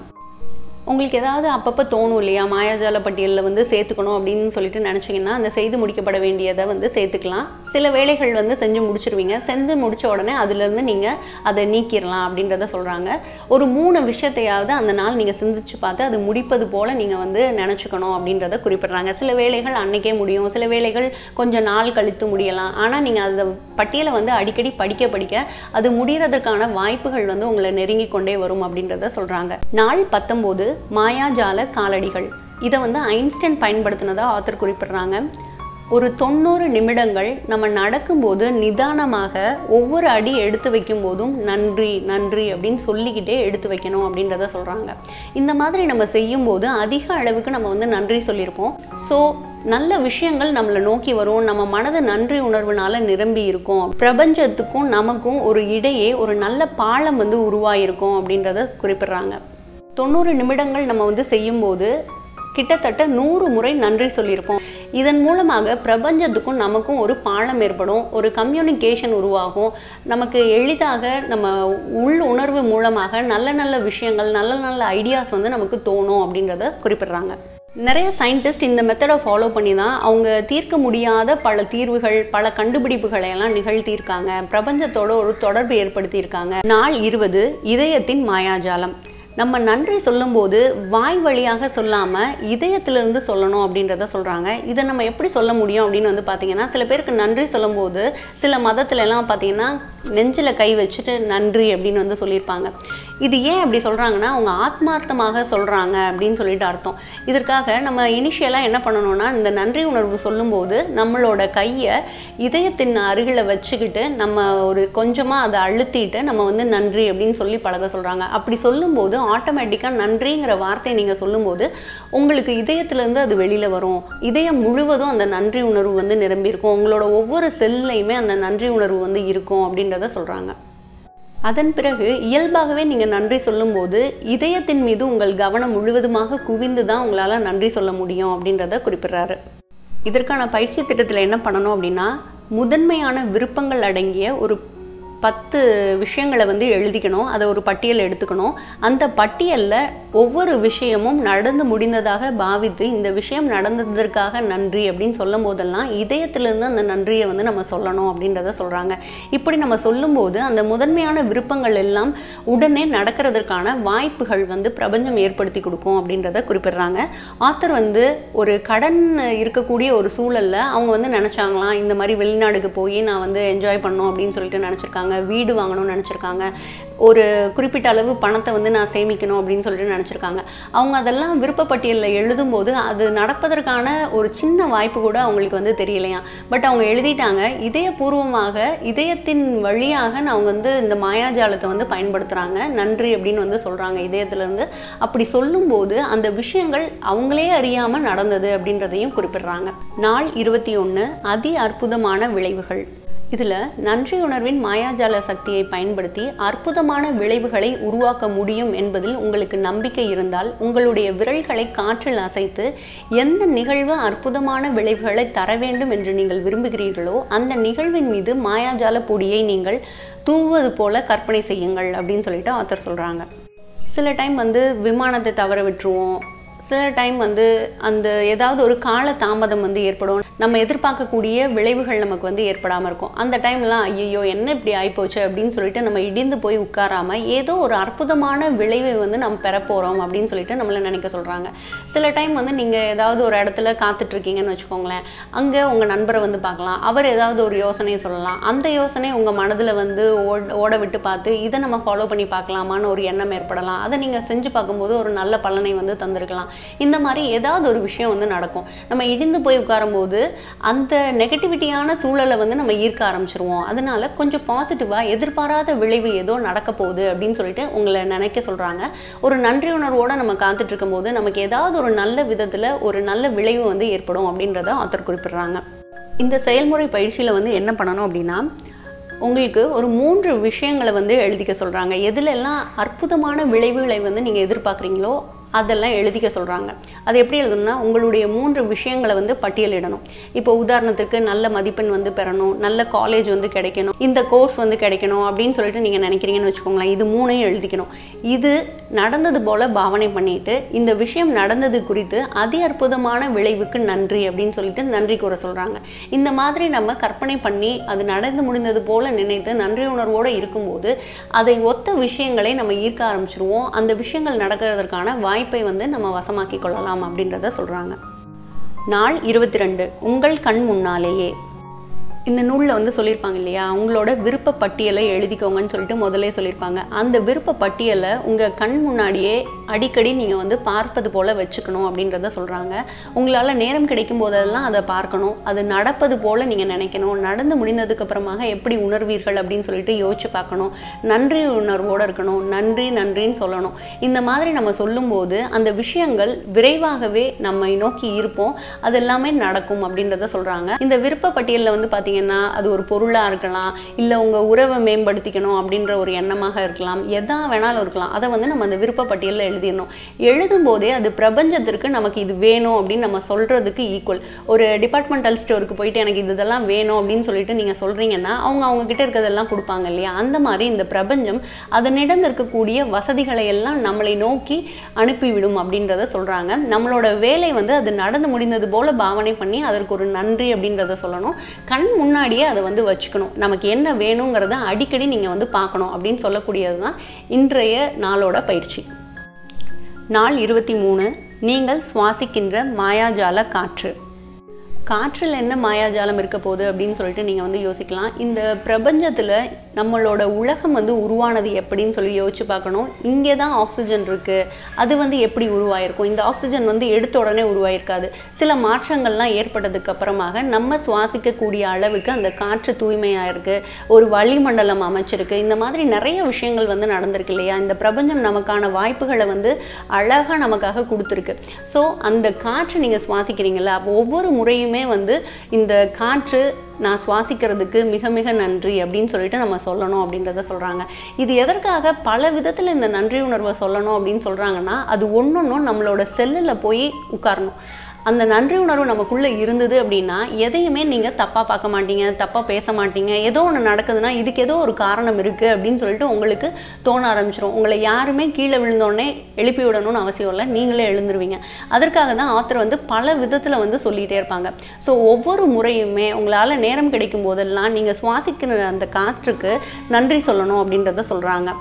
உங்களுக்கு ஏதாவது அப்பப்போ தோணும் இல்லையா, மாயாஜால பட்டியலில் வந்து சேர்த்துக்கணும் அப்படின்னு சொல்லிட்டு நினச்சிங்கன்னா அந்த செய்து முடிக்கப்பட வேண்டியதை வந்து சேர்த்துக்கலாம். சில வேலைகள் வந்து செஞ்சு முடிச்சிருவீங்க. செஞ்சு முடித்த உடனே அதுலேருந்து நீங்கள் அதை நீக்கிடலாம் அப்படின்றத சொல்கிறாங்க. ஒரு 3 விஷயத்தையாவது அந்த நாள் நீங்கள் சிந்திச்சு பார்த்து அது முடிப்பது போல் நீங்கள் வந்து நினச்சிக்கணும் அப்படின்றத குறிப்பிட்றாங்க. சில வேலைகள் அன்றைக்கே முடியும், சில வேலைகள் கொஞ்சம் நாள் கழித்து முடியலாம். ஆனால் நீங்கள் அந்த பட்டியலை வந்து அடிக்கடி படிக்க அது முடிகிறதுக்கான வாய்ப்புகள் வந்து உங்களை நெருங்கி கொண்டே வரும் அப்படின்றத சொல்கிறாங்க. நாள் 19 மாயாஜால காலடிகள். இதை வந்து ஐன்ஸ்டைன் பயன்படுத்தினதா ஆத்தர் குறிப்பிடுறாங்க. ஒரு 90 நிமிடங்கள் நம்ம நடக்கும்போது நிதானமாக ஒவ்வொரு அடி எடுத்து வைக்கும் போதும் நன்றி நன்றி அப்படின்னு சொல்லிக்கிட்டே எடுத்து வைக்கணும் அப்படின்றத சொல்கிறாங்க. இந்த மாதிரி நம்ம செய்யும்போது அதிக அளவுக்கு நம்ம வந்து நன்றி சொல்லியிருப்போம். ஸோ நல்ல விஷயங்கள் நம்மளை நோக்கி வரும். நம்ம மனது நன்றி உணர்வுனால நிரம்பி இருக்கும். பிரபஞ்சத்துக்கும் நமக்கும் ஒரு இடையே ஒரு நல்ல பாலம் வந்து உருவாயிருக்கும் அப்படின்றத குறிப்பிடுறாங்க. 90 நிமிடங்கள் நம்ம வந்து செய்யும்போது கிட்டத்தட்ட 100 முறை நன்றி சொல்லியிருப்போம். இதன் மூலமாக பிரபஞ்சத்துக்கும் நமக்கும் ஒரு பாலம் ஏற்படும், ஒரு கம்யூனிகேஷன் உருவாகும். நமக்கு எளிதாக நம்ம உள் உணர்வு மூலமாக நல்ல நல்ல விஷயங்கள், நல்ல நல்ல ஐடியாஸ் வந்து நமக்கு தோணும் அப்படின்றத குறிப்பிடுறாங்க. நிறைய சயின்டிஸ்ட் இந்த மெத்தடை ஃபாலோ பண்ணி தான் அவங்க தீர்க்க முடியாத பல தீர்வுகள், பல கண்டுபிடிப்புகளை எல்லாம் நிகழ்த்தியிருக்காங்க. பிரபஞ்சத்தோட ஒரு தொடர்பு ஏற்படுத்தியிருக்காங்க. நாள் 20 இதயத்தின் மாயாஜாலம். நம்ம நன்றி சொல்லும்போது வாய் வழியாக சொல்லாமல் இதயத்திலிருந்து சொல்லணும் அப்படின்றத சொல்கிறாங்க. இதை நம்ம எப்படி சொல்ல முடியும் அப்படின்னு வந்து பார்த்திங்கன்னா, சில பேருக்கு நன்றி சொல்லும்போது சில மதத்துலலாம் பார்த்திங்கன்னா நெஞ்சில் கை வச்சுட்டு நன்றி அப்படின்னு வந்து சொல்லியிருப்பாங்க. இது ஏன் அப்படி சொல்கிறாங்கன்னா அவங்க ஆத்மார்த்தமாக சொல்கிறாங்க அப்படின்னு சொல்லிட்டு அர்த்தம். இதற்காக நம்ம இனிஷியலாக என்ன பண்ணணும்னா, இந்த நன்றி உணர்வு சொல்லும்போது நம்மளோட கையை இதயத்தின் அருகில் வச்சுக்கிட்டு நம்ம ஒரு கொஞ்சமாக அதை அழுத்திட்டு நம்ம வந்து நன்றி அப்படின்னு சொல்லி பழக சொல்கிறாங்க. அப்படி சொல்லும்போது ஆட்டோமேட்டிக்காக நன்றிங்கிற வார்த்தையை நீங்கள் சொல்லும்போது உங்களுக்கு இதயத்திலேருந்து அது வெளியில் வரும். இதயம் முழுவதும் அந்த நன்றி உணர்வு வந்து நிரம்பியிருக்கும். உங்களோட ஒவ்வொரு செல்லையுமே அந்த நன்றி உணர்வு வந்து இருக்கும் அப்படின்றத சொல்கிறாங்க. அதன் பிறகு இயல்பாகவே நீங்கள் நன்றி சொல்லும்போது இதயத்தின் மீது உங்கள் கவனம் முழுவதுமாக குவிந்து தான் உங்களால் நன்றி சொல்ல முடியும் அப்படின்றத குறிப்பிட்றாரு. இதற்கான பயிற்சி திட்டத்தில் என்ன பண்ணணும் அப்படின்னா, முதன்மையான விருப்பங்கள் அடங்கிய ஒரு 10 விஷயங்களை வந்து எழுதிக்கணும். அதை ஒரு பட்டியல் எடுத்துக்கணும். அந்த பட்டியலில் ஒவ்வொரு விஷயமும் நடந்து முடிந்ததாக பாவித்து இந்த விஷயம் நடந்ததற்காக நன்றி அப்படின்னு சொல்லும் போதெல்லாம் இதயத்திலிருந்து அந்த நன்றியை வந்து நம்ம சொல்லணும் அப்படின்றத சொல்கிறாங்க. இப்படி நம்ம சொல்லும்போது அந்த முதன்மையான விருப்பங்கள் எல்லாம் உடனே நடக்கிறதுக்கான வாய்ப்புகள் வந்து பிரபஞ்சம் ஏற்படுத்தி கொடுக்கும் அப்படின்றத குறிப்பிடுறாங்க. ஆத்தர் வந்து ஒரு கடன் இருக்கக்கூடிய ஒரு சூழலில் அவங்க வந்து நினச்சாங்களாம், இந்த மாதிரி வெளிநாடுக்கு போய் நான் வந்து என்ஜாய் பண்ணணும் அப்படின்னு சொல்லிட்டு நினச்சிருக்காங்க. வீடு வாங்கணும்னு நினச்சிருக்காங்க. ஒரு குறிப்பிட்ட அளவு பணத்தை வந்து நான் சேமிக்கணும் அப்படின்னு சொல்லிட்டு நினச்சிருக்காங்க. அவங்க அதெல்லாம் விருப்பப்பட்டியலில் எழுதும்போது அது நடப்பதற்கான ஒரு சின்ன வாய்ப்பு கூட அவங்களுக்கு வந்து தெரியலையா. பட் அவங்க எழுதிட்டாங்க. இதயபூர்வமாக இதயத்தின் வழியாக அவங்க வந்து இந்த மாயாஜாலத்தை வந்து பயன்படுத்துகிறாங்க. நன்றி அப்படின்னு வந்து சொல்கிறாங்க இதயத்திலேருந்து. அப்படி சொல்லும்போது அந்த விஷயங்கள் அவங்களே அறியாமல் நடந்தது அப்படின்றதையும் குறிப்பிடுறாங்க. நாள் 21 அதி அற்புதமான விளைவுகள். இதில் நன்றியுணர்வின் மாயாஜால சக்தியை பயன்படுத்தி அற்புதமான விளைவுகளை உருவாக்க முடியும் என்பதில் உங்களுக்கு நம்பிக்கை இருந்தால் உங்களுடைய விரல்களை காற்றில் அசைத்து எந்த நிகழ்வு அற்புதமான விளைவுகளை தர வேண்டும் என்று நீங்கள் விரும்புகிறீர்களோ அந்த நிகழ்வின் மீது மாயாஜால பொடியை நீங்கள் தூவுவது போல கற்பனை செய்யுங்கள் அப்படின்னு சொல்லிட்டு ஆத்தர் சொல்கிறாங்க. சில டைம் வந்து விமானத்தை தவற விட்டுருவோம். சில டைம் வந்து அந்த ஏதாவது ஒரு கால தாமதம் வந்து ஏற்படும். நம்ம எதிர்பார்க்கக்கூடிய விளைவுகள் நமக்கு வந்து ஏற்படாமல் இருக்கும். அந்த டைம்லாம் ஐயோ என்ன இப்படி ஆகிப்போச்சு அப்படின்னு சொல்லிட்டு நம்ம இடிந்து போய் உட்காராமல் ஏதோ ஒரு அற்புதமான விளைவை வந்து நம்ம பெறப்போகிறோம் அப்படின்னு சொல்லிட்டு நம்மளை நினைக்க சொல்கிறாங்க. சில டைம் வந்து நீங்கள் ஏதாவது ஒரு இடத்துல காத்துட்ருக்கீங்கன்னு வச்சுக்கோங்களேன். அங்கே உங்கள் நண்பரை வந்து பார்க்கலாம். அவர் ஏதாவது ஒரு யோசனையை சொல்லலாம். அந்த யோசனை உங்கள் மனதில் வந்து ஓட விட்டு பார்த்து இதை நம்ம ஃபாலோ பண்ணி பார்க்கலாமான்னு ஒரு எண்ணம் ஏற்படலாம். அதை நீங்கள் செஞ்சு பார்க்கும்போது ஒரு நல்ல பலனை வந்து தந்திருக்கலாம். இந்த மாதிரி ஏதாவது ஒரு விஷயம் வந்து நடக்கும். நம்ம இடிந்து போய் உட்காரும்போது அந்த நெகட்டிவிட்டியான சூழலை வந்து நம்ம ஈர்க்க ஆரம்பிச்சிருவோம். அதனால கொஞ்சம் பாசிட்டிவாக எதிர்பாராத விளைவு ஏதோ நடக்க போகுது அப்படின்னு சொல்லிட்டு உங்களை நினைக்க சொல்கிறாங்க. ஒரு நன்றி உணர்வோடு நம்ம காத்துட்டு இருக்கும்போது நமக்கு ஏதாவது ஒரு நல்ல விதத்தில் ஒரு நல்ல விளைவு வந்து ஏற்படும் அப்படின்றத ஆத்தர் குறிப்பிடுறாங்க. இந்த செயல்முறை பயிற்சியில் வந்து என்ன பண்ணணும் அப்படின்னா, உங்களுக்கு ஒரு 3 விஷயங்களை வந்து எழுதிக்க சொல்கிறாங்க. எதுலெல்லாம் அற்புதமான விளைவுகளை வந்து நீங்கள் எதிர்பார்க்குறீங்களோ அதெல்லாம் எழுதிக்க சொல்கிறாங்க. அது எப்படி எழுதணும்னா, உங்களுடைய 3 விஷயங்களை வந்து பட்டியலிடணும். இப்போ உதாரணத்துக்கு நல்ல மதிப்பெண் வந்து பெறணும், நல்ல காலேஜ் வந்து கிடைக்கணும், இந்த கோர்ஸ் வந்து கிடைக்கணும் அப்படின்னு சொல்லிட்டு நீங்கள் நினைக்கிறீங்கன்னு வச்சுக்கோங்களேன். இது 3ஐயும் எழுதிக்கணும். இது நடந்தது போல் பாவனை பண்ணிட்டு இந்த விஷயம் நடந்தது குறித்து அதி அற்புதமான விளைவுக்கு நன்றி அப்படின்னு சொல்லிட்டு நன்றி கூற சொல்கிறாங்க. இந்த மாதிரி நம்ம கற்பனை பண்ணி அது நடந்து முடிந்தது போல் நினைத்து நன்றி உணர்வோடு இருக்கும்போது அதை ஒத்த விஷயங்களை நம்ம ஈர்க்க ஆரம்பிச்சிருவோம். அந்த விஷயங்கள் நடக்கிறதுக்கான வாய்ப்பை வந்து நம்ம வசமாக்கி கொள்ளலாம் அப்படின்றத சொல்கிறாங்க. நாள் 22 உங்கள் கண் முன்னாலேயே. இந்த நூலில் வந்து சொல்லியிருப்பாங்க இல்லையா, உங்களோட விருப்ப பட்டியலை எழுதிக்கோங்கன்னு சொல்லிட்டு முதலே சொல்லியிருப்பாங்க. அந்த விருப்ப பட்டியலை உங்கள் கண் முன்னாடியே அடிக்கடி நீங்கள் வந்து பார்ப்பது போல் வச்சுக்கணும் அப்படின்றத சொல்கிறாங்க. உங்களால் நேரம் கிடைக்கும் போதெல்லாம் அதை பார்க்கணும். அது நடப்பது போல் நீங்கள் நினைக்கணும். நடந்து முடிந்ததுக்கப்புறமாக எப்படி உணர்வீர்கள் அப்படின்னு சொல்லிட்டு யோசிச்சு பார்க்கணும். நன்றி உணர்வோடு இருக்கணும். நன்றி நன்றின்னு சொல்லணும். இந்த மாதிரி நம்ம சொல்லும்போது அந்த விஷயங்கள் விரைவாகவே நம்மை நோக்கி இருப்போம். அது எல்லாமே நடக்கும் அப்படின்றத சொல்கிறாங்க. இந்த விருப்ப பட்டியலில் வந்து பார்த்தீங்கன்னா அது ஒரு பொருளாக இருக்கலாம், இல்லை உங்கள் உறவை மேம்படுத்திக்கணும் அப்படின்ற ஒரு எண்ணமாக இருக்கலாம், எதா வேணாலும் இருக்கலாம். அதை வந்து நம்ம அந்த விருப்ப பட்டியலில் எழுதிடணும். எழுதும் போதே அது பிரபஞ்சத்திற்கு நமக்கு இது வேணும் அப்படின்னு நம்ம சொல்கிறதுக்கு ஈக்குவல். ஒரு டிபார்ட்மெண்டல் ஸ்டோருக்கு போயிட்டு எனக்கு இதெல்லாம் வேணும் அப்படின்னு சொல்லிட்டு நீங்கள் சொல்கிறீங்கன்னா அவங்க கிட்ட இருக்கிறதெல்லாம் கொடுப்பாங்க இல்லையா. அந்த மாதிரி இந்த பிரபஞ்சம் அதனிடம் இருக்கக்கூடிய வசதிகளை எல்லாம் நம்மளை நோக்கி அனுப்பிவிடும் அப்படின்றத சொல்கிறாங்க. நம்மளோட வேலை வந்து அது நடந்து முடிந்தது போல் பாவனை பண்ணி அதற்கு ஒரு நன்றி அப்படின்றத சொல்லணும். கண் முன்னாடியே அதை வந்து வச்சுக்கணும். நமக்கு என்ன வேணுங்கிறத அடிக்கடி நீங்கள் வந்து பார்க்கணும் அப்படின்னு சொல்லக்கூடியது தான் இன்றைய நாளோட பயிற்சி. நாள் 23 நீங்கள் சுவாசிக்கின்ற மாயாஜால காற்று. காற்றில் என்ன மாயாஜாலம் இருக்க போகுது அப்படின்னு சொல்லிட்டு நீங்கள் வந்து யோசிக்கலாம். இந்த பிரபஞ்சத்தில் நம்மளோட உலகம் வந்து உருவானது எப்படின்னு சொல்லி யோசிச்சு பார்க்கணும். இங்கே தான் ஆக்சிஜன் இருக்குது, அது வந்து எப்படி உருவாயிருக்கும்? இந்த ஆக்சிஜன் வந்து எடுத்த உடனே உருவாயிருக்காது. சில மாற்றங்கள்லாம் ஏற்பட்டதுக்கு அப்புறமாக நம்ம சுவாசிக்கக்கூடிய அளவுக்கு அந்த காற்று தூய்மையாக இருக்குது, ஒரு வளிமண்டலம் அமைச்சிருக்கு. இந்த மாதிரி நிறைய விஷயங்கள் வந்து நடந்திருக்கு இல்லையா. இந்த பிரபஞ்சம் நமக்கான வாய்ப்புகளை வந்து அழகாக நமக்காக கொடுத்துருக்கு. ஸோ அந்த காற்று நீங்கள் சுவாசிக்கிறீங்களா, அப்போ ஒவ்வொரு முறையுமே வந்து இந்த காற்று நான் சுவாசிக்கிறதுக்கு மிக மிக நன்றி அப்படின்னு சொல்லிட்டு நம்ம சொல்லணும் அப்படின்றத சொல்கிறாங்க. இது எதற்காக பல விதத்தில் இந்த நன்றி உணர்வை சொல்லணும் அப்படின்னு சொல்கிறாங்கன்னா, அது ஒன்றொன்றும் நம்மளோட செல்லில் போய் உட்காரணும். அந்த நன்றி உணர்வு நமக்குள்ளே இருந்தது அப்படின்னா எதையுமே நீங்கள் தப்பாக பார்க்க மாட்டீங்க, தப்பாக பேச மாட்டீங்க. ஏதோ ஒன்று நடக்குதுன்னா இதுக்கு ஏதோ ஒரு காரணம் இருக்குது அப்படின்னு சொல்லிட்டு உங்களுக்கு தோண ஆரம்பிச்சிடும். உங்களை யாருமே கீழே விழுந்தோடனே எழுப்பி விடணும்னு அவசியம் இல்லை, நீங்களே எழுந்துருவீங்க. அதற்காக தான் ஆத்தர் வந்து பல விதத்தில் வந்து சொல்லிகிட்டே இருப்பாங்க. ஸோ ஒவ்வொரு முறையுமே உங்களால் நேரம் கிடைக்கும் போதெல்லாம் நீங்கள் சுவாசிக்கிற அந்த காற்றுக்கு நன்றி சொல்லணும் அப்படின்றத சொல்கிறாங்க.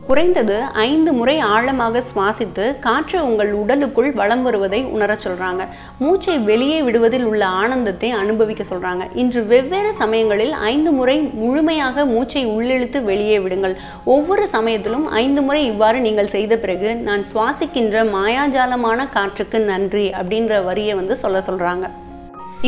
குறைந்தது 5 முறை ஆழமாக சுவாசித்து காற்று உங்கள் உடலுக்குள் வலம் வருவதை உணரச் சொல்கிறாங்க. மூச்சை வெளியே விடுவதில் உள்ள ஆனந்தத்தை அனுபவிக்க சொல்கிறாங்க. இன்று வெவ்வேறு சமயங்களில் 5 முறை முழுமையாக மூச்சை உள்ளிழுத்து வெளியே விடுங்கள். ஒவ்வொரு சமயத்திலும் 5 முறை இவ்வாறு நீங்கள் செய்த பிறகு நான் சுவாசிக்கின்ற மாயாஜாலமான காற்றுக்கு நன்றி அப்படின்ற வரியை வந்து சொல்கிறாங்க.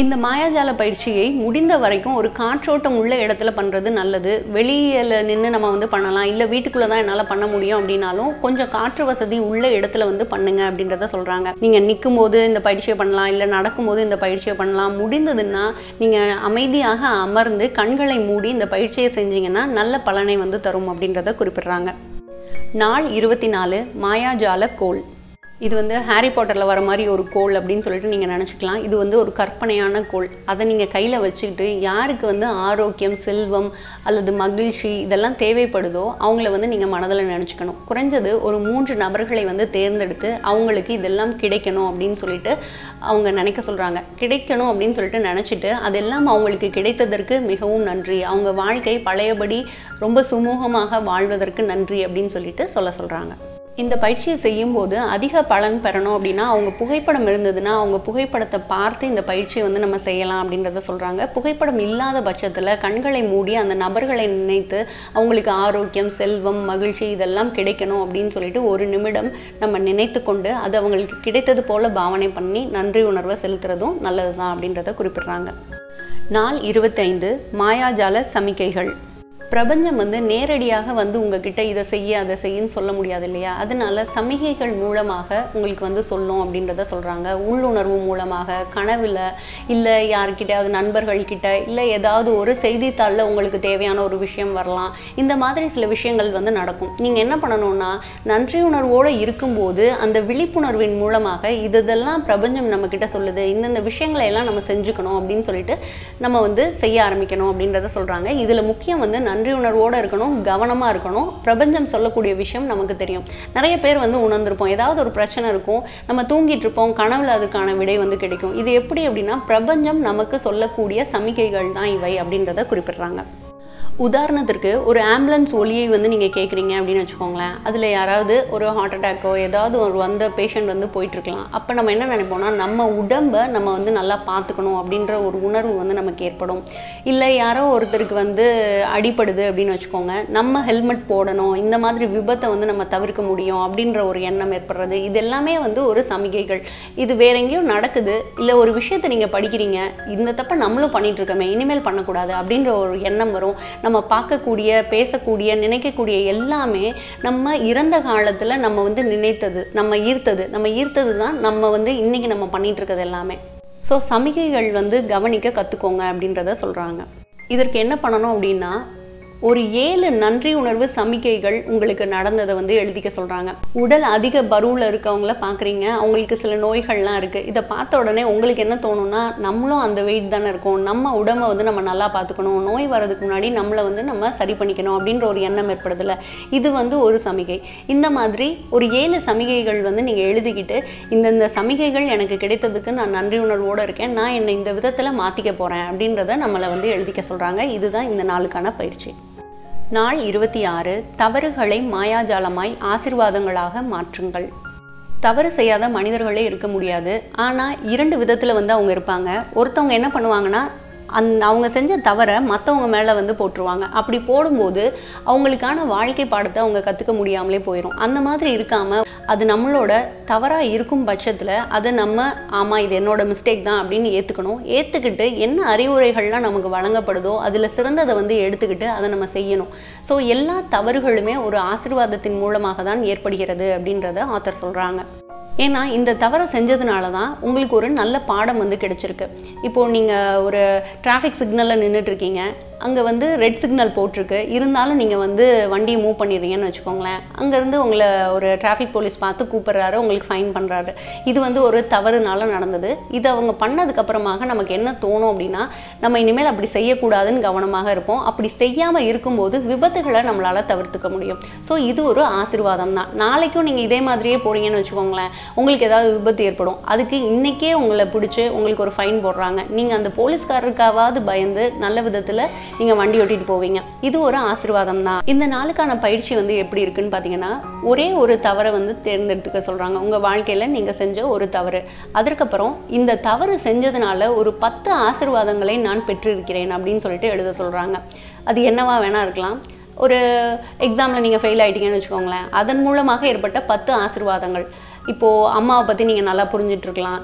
இந்த மாயாஜால பயிற்சியை முடிந்த வரைக்கும் ஒரு காற்றோட்டம் உள்ள இடத்துல பண்ணுறது நல்லது. வெளியில் நின்று நம்ம வந்து பண்ணலாம், இல்லை வீட்டுக்குள்ளே தான் என்னால் பண்ண முடியும் அப்படின்னாலும் கொஞ்சம் காற்று வசதி உள்ள இடத்துல வந்து பண்ணுங்க அப்படின்றத சொல்கிறாங்க. நீங்கள் நிற்கும் போது இந்த பயிற்சியை பண்ணலாம், இல்லை நடக்கும்போது இந்த பயிற்சியை பண்ணலாம். முடிந்ததுன்னா நீங்கள் அமைதியாக அமர்ந்து கண்களை மூடி இந்த பயிற்சியை செஞ்சீங்கன்னா நல்ல பலனை வந்து தரும் அப்படின்றத குறிப்பிடுறாங்க. நாள் 24 மாயாஜால கோல். இது வந்து ஹாரி பாட்டரில் வர மாதிரி ஒரு கோல் அப்படின்னு சொல்லிட்டு நீங்கள் நினச்சிக்கலாம். இது வந்து ஒரு கற்பனையான கோல். அதை நீங்கள் கையில் வச்சுக்கிட்டு யாருக்கு வந்து ஆரோக்கியம், செல்வம் அல்லது மகிழ்ச்சி இதெல்லாம் தேவைப்படுதோ அவங்கள வந்து நீங்கள் மனதில் நினச்சிக்கணும். குறைஞ்சது ஒரு 3 நபர்களை வந்து தேர்ந்தெடுத்து அவங்களுக்கு இதெல்லாம் கிடைக்கணும் அப்படின்னு சொல்லிட்டு அவங்க நினைக்க சொல்கிறாங்க. கிடைக்கணும் அப்படின்னு சொல்லிட்டு நினச்சிட்டு அதெல்லாம் அவங்களுக்கு கிடைத்ததற்கு மிகவும் நன்றி, அவங்க வாழ்க்கை பழையபடி ரொம்ப சுமூகமாக வாழ்வதற்கு நன்றி அப்படின்னு சொல்லிட்டு சொல்கிறாங்க. இந்த பயிற்சியை செய்யும்போது அதிக பலன் பெறணும் அப்படின்னா அவங்க புகைப்படம் இருந்ததுன்னா அவங்க புகைப்படத்தை பார்த்து இந்த பயிற்சியை வந்து நம்ம செய்யலாம் அப்படின்றத சொல்கிறாங்க. புகைப்படம் இல்லாத பட்சத்தில் கண்களை மூடி அந்த நபர்களை நினைத்து அவங்களுக்கு ஆரோக்கியம், செல்வம், மகிழ்ச்சி இதெல்லாம் கிடைக்கணும் அப்படின்னு சொல்லிட்டு ஒரு நிமிடம் நம்ம நினைத்து கொண்டு அது அவங்களுக்கு கிடைத்தது போல பாவனை பண்ணி நன்றி உணர்வை செலுத்துறதும் நல்லது தான் அப்படின்றத குறிப்பிடுறாங்க. நாள் 25 மாயாஜால சமிக்கைகள். பிரபஞ்சம் வந்து நேரடியாக வந்து உங்ககிட்ட இதை செய்ய அதை செய்யன்னு சொல்ல முடியாது இல்லையா? அதனால சமிகைகள் மூலமாக உங்களுக்கு வந்து சொல்லும் அப்படின்றத சொல்கிறாங்க. உள்ளுணர்வு மூலமாக, கனவில், இல்லை யார்கிட்டையாவது நண்பர்கள்கிட்ட, இல்லை ஏதாவது ஒரு செய்தித்தாளில் உங்களுக்கு தேவையான ஒரு விஷயம் வரலாம். இந்த மாதிரி சில விஷயங்கள் வந்து நடக்கும். நீங்கள் என்ன பண்ணணும்னா நன்றியுணர்வோடு இருக்கும்போது அந்த விழிப்புணர்வின் மூலமாக இதெல்லாம் பிரபஞ்சம் நம்மக்கிட்ட சொல்லுது, இந்தந்த விஷயங்களை எல்லாம் நம்ம செஞ்சுக்கணும் அப்படின்னு சொல்லிட்டு நம்ம வந்து செய்ய ஆரம்பிக்கணும் அப்படின்றத சொல்கிறாங்க. இதில் முக்கியம் வந்து நன்றி உணர்வோடு இருக்கணும், கவனமாக இருக்கணும். பிரபஞ்சம் சொல்லக்கூடிய விஷயம் நமக்கு தெரியும். நிறைய பேர் வந்து உணர்ந்திருப்போம், ஏதாவது ஒரு பிரச்சனை இருக்கும், நம்ம தூங்கிட்டு இருப்போம், கனவுல அதுக்கான விடை வந்து கிடைக்கும். இது எப்படி அப்படின்னா பிரபஞ்சம் நமக்கு சொல்லக்கூடிய சமிக்கைகள் தான் இவை அப்படின்றத குறிப்பிடுறாங்க. உதாரணத்திற்கு ஒரு ஆம்புலன்ஸ் ஒலியை வந்து நீங்கள் கேட்குறீங்க அப்படின்னு வச்சுக்கோங்களேன். அதில் யாராவது ஒரு ஹார்ட் அட்டாக்கோ ஏதாவது ஒரு வந்த பேஷண்ட் வந்து போயிட்டுருக்கலாம். அப்போ நம்ம என்ன நினைப்போம்னா நம்ம உடம்பை நம்ம வந்து நல்லா பார்த்துக்கணும் அப்படின்ற ஒரு உணர்வு வந்து நமக்கு ஏற்படும். இல்லை யாரோ ஒருத்தருக்கு வந்து அடிப்படுது அப்படின்னு வச்சுக்கோங்க, நம்ம ஹெல்மெட் போடணும், இந்த மாதிரி விபத்தை வந்து நம்ம தவிர்க்க முடியும் அப்படின்ற ஒரு எண்ணம் ஏற்படுறது. இது எல்லாமே வந்து ஒரு சமிகைகள். இது வேற எங்கேயும் நடக்குது, இல்லை ஒரு விஷயத்தை நீங்கள் படிக்கிறீங்க, இந்த தப்பை நம்மளும் பண்ணிட்டு இருக்கோமே, இனிமேல் பண்ணக்கூடாது அப்படின்ற ஒரு எண்ணம் வரும். நம்ம பார்க்கக்கூடிய, பேசக்கூடிய, நினைக்கக்கூடிய எல்லாமே நம்ம இறந்த காலத்தில் நம்ம வந்து நினைத்தது, நம்ம ஈர்த்தது தான் நம்ம வந்து இன்னைக்கு நம்ம பண்ணிட்டு இருக்கிறது எல்லாமே. ஸோ சமிகைகள் வந்து கவனிக்க கற்றுக்கோங்க அப்படின்றத சொல்கிறாங்க. இதற்கு என்ன பண்ணணும் அப்படின்னா ஒரு 7 நன்றி உணர்வு சமிக்கைகள் உங்களுக்கு நடந்ததை வந்து எழுதிக்க சொல்கிறாங்க. உடல் அதிக பருவில் இருக்கவங்கள பார்க்குறீங்க, அவங்களுக்கு சில நோய்கள்லாம் இருக்குது. இதை பார்த்த உடனே உங்களுக்கு என்ன தோணும்னா நம்மளும் அந்த வெயிட் தானே இருக்கும், நம்ம உடம்பை வந்து நம்ம நல்லா பார்த்துக்கணும், நோய் வர்றதுக்கு முன்னாடி நம்மளை வந்து நம்ம சரி பண்ணிக்கணும் அப்படின்ற ஒரு எண்ணம் ஏற்படுதில்ல. இது வந்து ஒரு சமிகை. இந்த மாதிரி ஒரு 7 சமிகைகள் வந்து நீங்கள் எழுதிக்கிட்டு இந்தந்த சமிகைகள் எனக்கு கிடைத்ததுக்கு நான் நன்றி உணர்வோடு இருக்கேன், நான் என்னை இந்த விதத்தில் மாற்றிக்க போகிறேன் அப்படின்றத நம்மளை வந்து எழுதிக்க சொல்கிறாங்க. இதுதான் இந்த நாளுக்கான பயிற்சி. நாள் 26 தவறுகளை மாயாஜாலமாய் ஆசீர்வாதங்களாக மாற்றுங்கள். தவறு செய்யாத மனிதர்களே இருக்க முடியாது. ஆனால் 2 விதத்தில் வந்து அவங்க இருப்பாங்க. ஒருத்தவங்க என்ன பண்ணுவாங்கன்னா அவங்க செஞ்ச தவறை மற்றவங்க மேலே வந்து போட்டுருவாங்க. அப்படி போடும்போது அவங்களுக்கான வாழ்க்கை பாடத்தை அவங்க கற்றுக்க முடியாமலே போயிடும். அந்த மாதிரி இருக்காமல் அது நம்மளோட தவறாக இருக்கும் பட்சத்தில் அதை நம்ம ஆமாம் இது என்னோட மிஸ்டேக் தான் அப்படின்னு ஏற்றுக்கிட்டு என்ன அறிவுரைகள்லாம் நமக்கு வழங்கப்படுதோ அதில் சிறந்ததை வந்து எடுத்துக்கிட்டு அதை நம்ம செய்யணும். ஸோ எல்லா தவறுகளுமே ஒரு ஆசீர்வாதத்தின் மூலமாக தான் ஏற்படுகிறது அப்படின்றத ஆத்தர் சொல்கிறாங்க. ஏன்னா இந்த தவறை செஞ்சதுனால தான் உங்களுக்கு ஒரு நல்ல பாடம் வந்து கிடைச்சிருக்கு. இப்போது நீங்கள் ஒரு டிராஃபிக் சிக்னலில் நின்றுட்டுருக்கீங்க, அங்கே வந்து ரெட் சிக்னல் போட்டிருக்கு, இருந்தாலும் நீங்கள் வந்து வண்டியை மூவ் பண்ணிடுறீங்கன்னு வச்சுக்கோங்களேன். அங்கேருந்து உங்களை ஒரு டிராஃபிக் போலீஸ் பார்த்து கூப்பிட்றாரு, உங்களுக்கு ஃபைன் பண்ணுறாரு. இது வந்து ஒரு தவறுனால நடந்தது. இது அவங்க பண்ணதுக்கப்புறமாக நமக்கு என்ன தோணும் அப்படின்னா, நம்ம இனிமேல் அப்படி செய்யக்கூடாதுன்னு கவனமாக இருப்போம். அப்படி செய்யாமல் இருக்கும்போது விபத்துகளை நம்மளால் தவிர்த்துக்க முடியும். ஸோ இது ஒரு ஆசீர்வாதம் தான். நாளைக்கும் நீங்கள் இதே மாதிரியே போகிறீங்கன்னு வச்சுக்கோங்களேன், உங்களுக்கு ஏதாவது விபத்து ஏற்படும். அதுக்கு இன்றைக்கே உங்களை பிடிச்சி உங்களுக்கு ஒரு ஃபைன் போடுறாங்க. நீங்கள் அந்த போலீஸ்காரருக்காவது பயந்து நல்ல விதத்தில் நீங்கள் வண்டி ஓட்டிட்டு போவீங்க. இது ஒரு ஆசீர்வாதம் தான். இந்த நாளுக்கான பயிற்சி வந்து எப்படி இருக்குன்னு பார்த்தீங்கன்னா, ஒரே ஒரு தவறை வந்து தேர்ந்தெடுத்துக்க சொல்கிறாங்க. உங்கள் வாழ்க்கையில் நீங்கள் செஞ்ச ஒரு தவறு, அதற்கப்புறம் இந்த தவறு செஞ்சதுனால ஒரு 10 ஆசீர்வாதங்களை நான் பெற்றிருக்கிறேன் அப்படின்னு சொல்லிட்டு எழுத சொல்கிறாங்க. அது என்னவா வேணா இருக்கலாம். ஒரு எக்ஸாமில் நீங்கள் ஃபெயில் ஆகிட்டீங்கன்னு வச்சுக்கோங்களேன், அதன் மூலமாக ஏற்பட்ட 10 ஆசீர்வாதங்கள். இப்போது அம்மாவை பற்றி நீங்கள் நல்லா புரிஞ்சிட்ருக்கலாம்.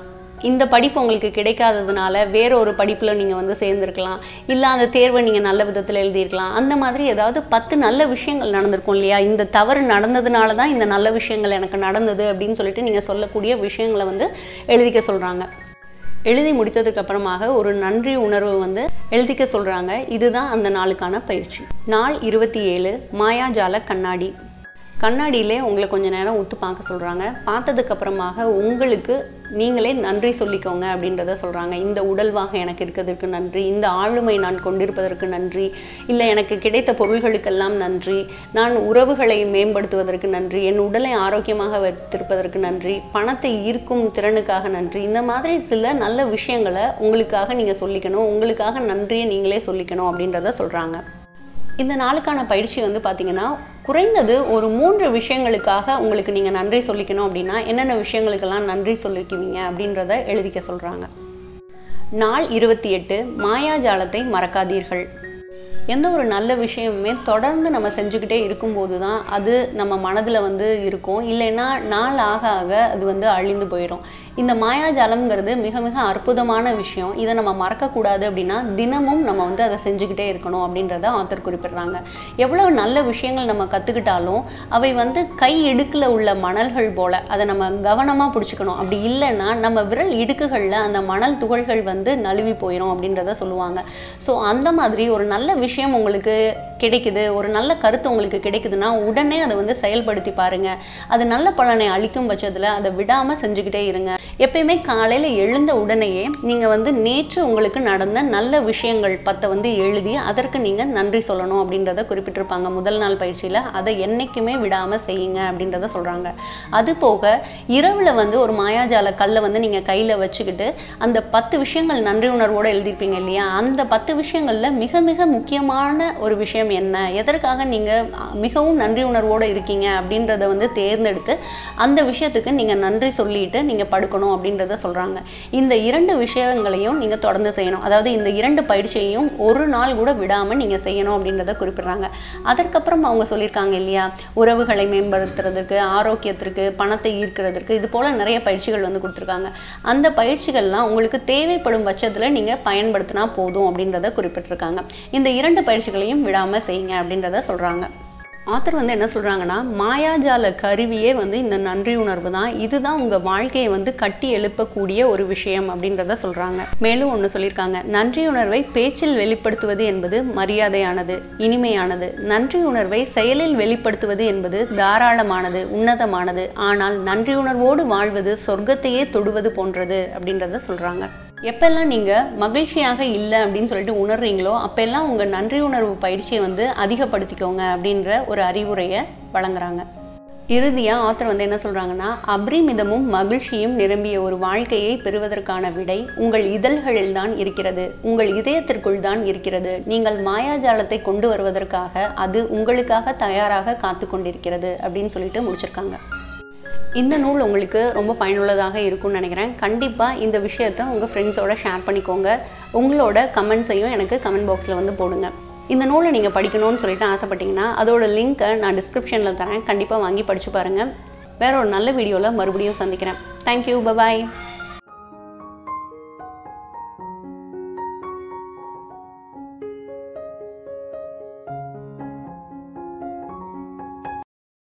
இந்த படிப்பு உங்களுக்கு கிடைக்காததுனால வேற ஒரு படிப்பில் நீங்கள் வந்து சேர்ந்துருக்கலாம். இல்லை அந்த தேர்வை நீங்கள் நல்ல விதத்தில் எழுதியிருக்கலாம். அந்த மாதிரி ஏதாவது 10 நல்ல விஷயங்கள் நடந்திருக்கும் இல்லையா? இந்த தவறு நடந்ததுனால தான் இந்த நல்ல விஷயங்கள் எனக்கு நடந்தது அப்படின்னு சொல்லிட்டு நீங்கள் சொல்லக்கூடிய விஷயங்களை வந்து எழுதிக்க சொல்கிறாங்க. எழுதி முடித்ததுக்கு அப்புறமாக ஒரு நன்றி உணர்வு வந்து எழுதிக்க சொல்கிறாங்க. இதுதான் அந்த நாளுக்கான பயிற்சி. நாள் 27 மாயாஜால கண்ணாடி. கண்ணாடியிலே உங்களை கொஞ்சம் நேரம் உத்து பார்க்க சொல்கிறாங்க. பார்த்ததுக்கப்புறமாக உங்களுக்கு நீங்களே நன்றி சொல்லிக்கோங்க அப்படின்றத சொல்கிறாங்க. இந்த உடல்வாக எனக்கு இருக்கிறதுக்கு நன்றி, இந்த ஆளுமை நான் கொண்டிருப்பதற்கு நன்றி, இல்லை எனக்கு கிடைத்த பொருள்களுக்கெல்லாம் நன்றி, நான் உறவுகளை மேம்படுத்துவதற்கு நன்றி, என் உடலை ஆரோக்கியமாக வைத்திருப்பதற்கு நன்றி, பணத்தை ஈர்க்கும் திறனுக்காக நன்றி. இந்த மாதிரி சில நல்ல விஷயங்களை உங்களுக்காக நீங்கள் சொல்லிக்கணும், உங்களுக்காக நன்றியை நீங்களே சொல்லிக்கணும் அப்படின்றத சொல்கிறாங்க. இந்த நாளுக்கான பயிற்சி வந்து பார்த்திங்கன்னா, குறைந்தது ஒரு 3 விஷயங்களுக்காக உங்களுக்கு நீங்கள் நன்றி சொல்லிக்கணும் அப்படின்னா என்னென்ன விஷயங்களுக்கெல்லாம் நன்றி சொல்லிக்குவீங்க அப்படின்றத எழுதிக்க சொல்கிறாங்க. நாள் 28 மாயாஜாலத்தை மறக்காதீர்கள். எந்த ஒரு நல்ல விஷயமுமே தொடர்ந்து நம்ம செஞ்சுக்கிட்டே இருக்கும்போது தான் அது நம்ம மனதில் வந்து இருக்கும். இல்லைன்னா நாள் ஆக ஆக அது வந்து அழிந்து போயிடும். இந்த மாயாஜாலம்ங்கிறது மிக மிக அற்புதமான விஷயம். இதை நம்ம மறக்கக்கூடாது அப்படின்னா தினமும் நம்ம வந்து அதை செஞ்சுக்கிட்டே இருக்கணும் அப்படின்றத ஆத்தர் குறிப்பிடுறாங்க. எவ்வளோ நல்ல விஷயங்கள் நம்ம கற்றுக்கிட்டாலும் அவை வந்து கை இடுக்கில் உள்ள மணல்கள் போல் அதை நம்ம கவனமாக பிடிச்சிக்கணும். அப்படி இல்லைன்னா நம்ம விரல் இடுக்குகளில் அந்த மணல் துகள்கள் வந்து நழுவி போயிடும் அப்படின்றத சொல்லுவாங்க. ஸோ அந்த மாதிரி ஒரு நல்ல விஷயம் உங்களுக்கு கிடைக்குது, ஒரு நல்ல கருத்து உங்களுக்கு கிடைக்குதுன்னா உடனே அதை வந்து செயல்படுத்தி பாருங்க. அது நல்ல பலனை அளிக்கும் பட்சத்தில் அதை விடாமல் செஞ்சுக்கிட்டே இருங்க. எப்பயுமே காலையில் எழுந்த உடனேயே நீங்கள் வந்து நேற்று உங்களுக்கு நடந்த நல்ல விஷயங்கள் 10 வந்து எழுதி அதற்கு நீங்கள் நன்றி சொல்லணும் அப்படின்றத குறிப்பிட்டிருப்பாங்க முதல் நாள் பயிற்சியில். அதை என்றைக்குமே விடாமல் செய்யுங்க அப்படின்றத சொல்கிறாங்க. அது போக இரவில் வந்து ஒரு மாயாஜால கல்லை வந்து நீங்கள் கையில் வச்சுக்கிட்டு அந்த 10 விஷயங்கள் நன்றி உணர்வோடு எழுதியிருப்பீங்க இல்லையா? அந்த 10 விஷயங்களில் மிக மிக முக்கியமான ஒரு விஷயம் என்ன, எதற்காக நீங்கள் மிகவும் நன்றி உணர்வோடு இருக்கீங்க அப்படின்றத வந்து தேர்ந்தெடுத்து அந்த விஷயத்துக்கு நீங்கள் நன்றி சொல்லிட்டு நீங்கள் படுக்கணும் அப்படின்றத சொல்கிறாங்க. இந்த 2 விஷயங்களையும் நீங்கள் தொடர்ந்து செய்யணும். அதாவது இந்த 2 பயிற்சியையும் ஒரு நாள் கூட விடாமல் நீங்கள் செய்யணும் அப்படின்றத குறிப்பிட்றாங்க. அதற்கப்புறம் அவங்க சொல்லியிருக்காங்க இல்லையா, உறவுகளை மேம்படுத்துறதுக்கு, ஆரோக்கியத்திற்கு, பணத்தை ஈர்க்கிறதுக்கு, இது போல் நிறைய பயிற்சிகள் வந்து கொடுத்துருக்காங்க. அந்த பயிற்சிகள்லாம் உங்களுக்கு தேவைப்படும் பட்சத்தில் நீங்கள் பயன்படுத்தினா போதும் அப்படின்றத குறிப்பிட்டிருக்காங்க. இந்த 2 பயிற்சிகளையும் விடாமல் செய்யுங்க அப்படின்றத சொல்கிறாங்க. ஆத்தர் வந்து என்ன சொல்கிறாங்கன்னா, மாயாஜால கருவியே வந்து இந்த நன்றி உணர்வு தான். இதுதான் உங்கள் வாழ்க்கையை வந்து கட்டி எழுப்பக்கூடிய ஒரு விஷயம் அப்படின்றத சொல்கிறாங்க. மேலும் ஒன்று சொல்லியிருக்காங்க, நன்றி உணர்வை பேச்சில் வெளிப்படுத்துவது என்பது மரியாதையானது, இனிமையானது. நன்றி உணர்வை செயலில் வெளிப்படுத்துவது என்பது தாராளமானது, உன்னதமானது. ஆனால் நன்றி உணர்வோடு வாழ்வது சொர்க்கத்தையே தொடுவது போன்றது அப்படின்றத சொல்கிறாங்க. எப்பெல்லாம் நீங்கள் மகிழ்ச்சியாக இல்லை அப்படின்னு சொல்லிட்டு உணர்றீங்களோ அப்பெல்லாம் உங்கள் நன்றி உணர்வு பயிற்சியை வந்து அதிகப்படுத்திக்கோங்க அப்படின்ற ஒரு அறிவுரையை வழங்குறாங்க. இறுதியாக ஆத்தர் வந்து என்ன சொல்கிறாங்கன்னா, அபரிமிதமும் மகிழ்ச்சியும் நிரம்பிய ஒரு வாழ்க்கையை பெறுவதற்கான விடை உங்கள் இதழ்களில் தான் இருக்கிறது, உங்கள் இதயத்திற்குள் தான் இருக்கிறது. நீங்கள் மாயாஜாலத்தை கொண்டு வருவதற்காக அது உங்களுக்காக தயாராக காத்து கொண்டிருக்கிறது அப்படின்னு சொல்லிட்டு முடிச்சிருக்காங்க. இந்த நூல் உங்களுக்கு ரொம்ப பயனுள்ளதாக இருக்கும்னு நினைக்கிறேன். கண்டிப்பாக இந்த விஷயத்தை உங்கள் ஃப்ரெண்ட்ஸோட ஷேர் பண்ணிக்கோங்க. உங்களோட கமெண்ட்ஸையும் எனக்கு கமெண்ட் பாக்ஸில் வந்து போடுங்க. இந்த நூலை நீங்கள் படிக்கணும்னு சொல்லிட்டு ஆசைப்பட்டீங்கன்னா அதோட லிங்க்கை நான் டிஸ்கிரிப்ஷனில் தரேன். கண்டிப்பாக வாங்கி படித்து பாருங்கள். வேற ஒரு நல்ல வீடியோவில் மறுபடியும் சந்திக்கிறேன். Thank you, bye bye.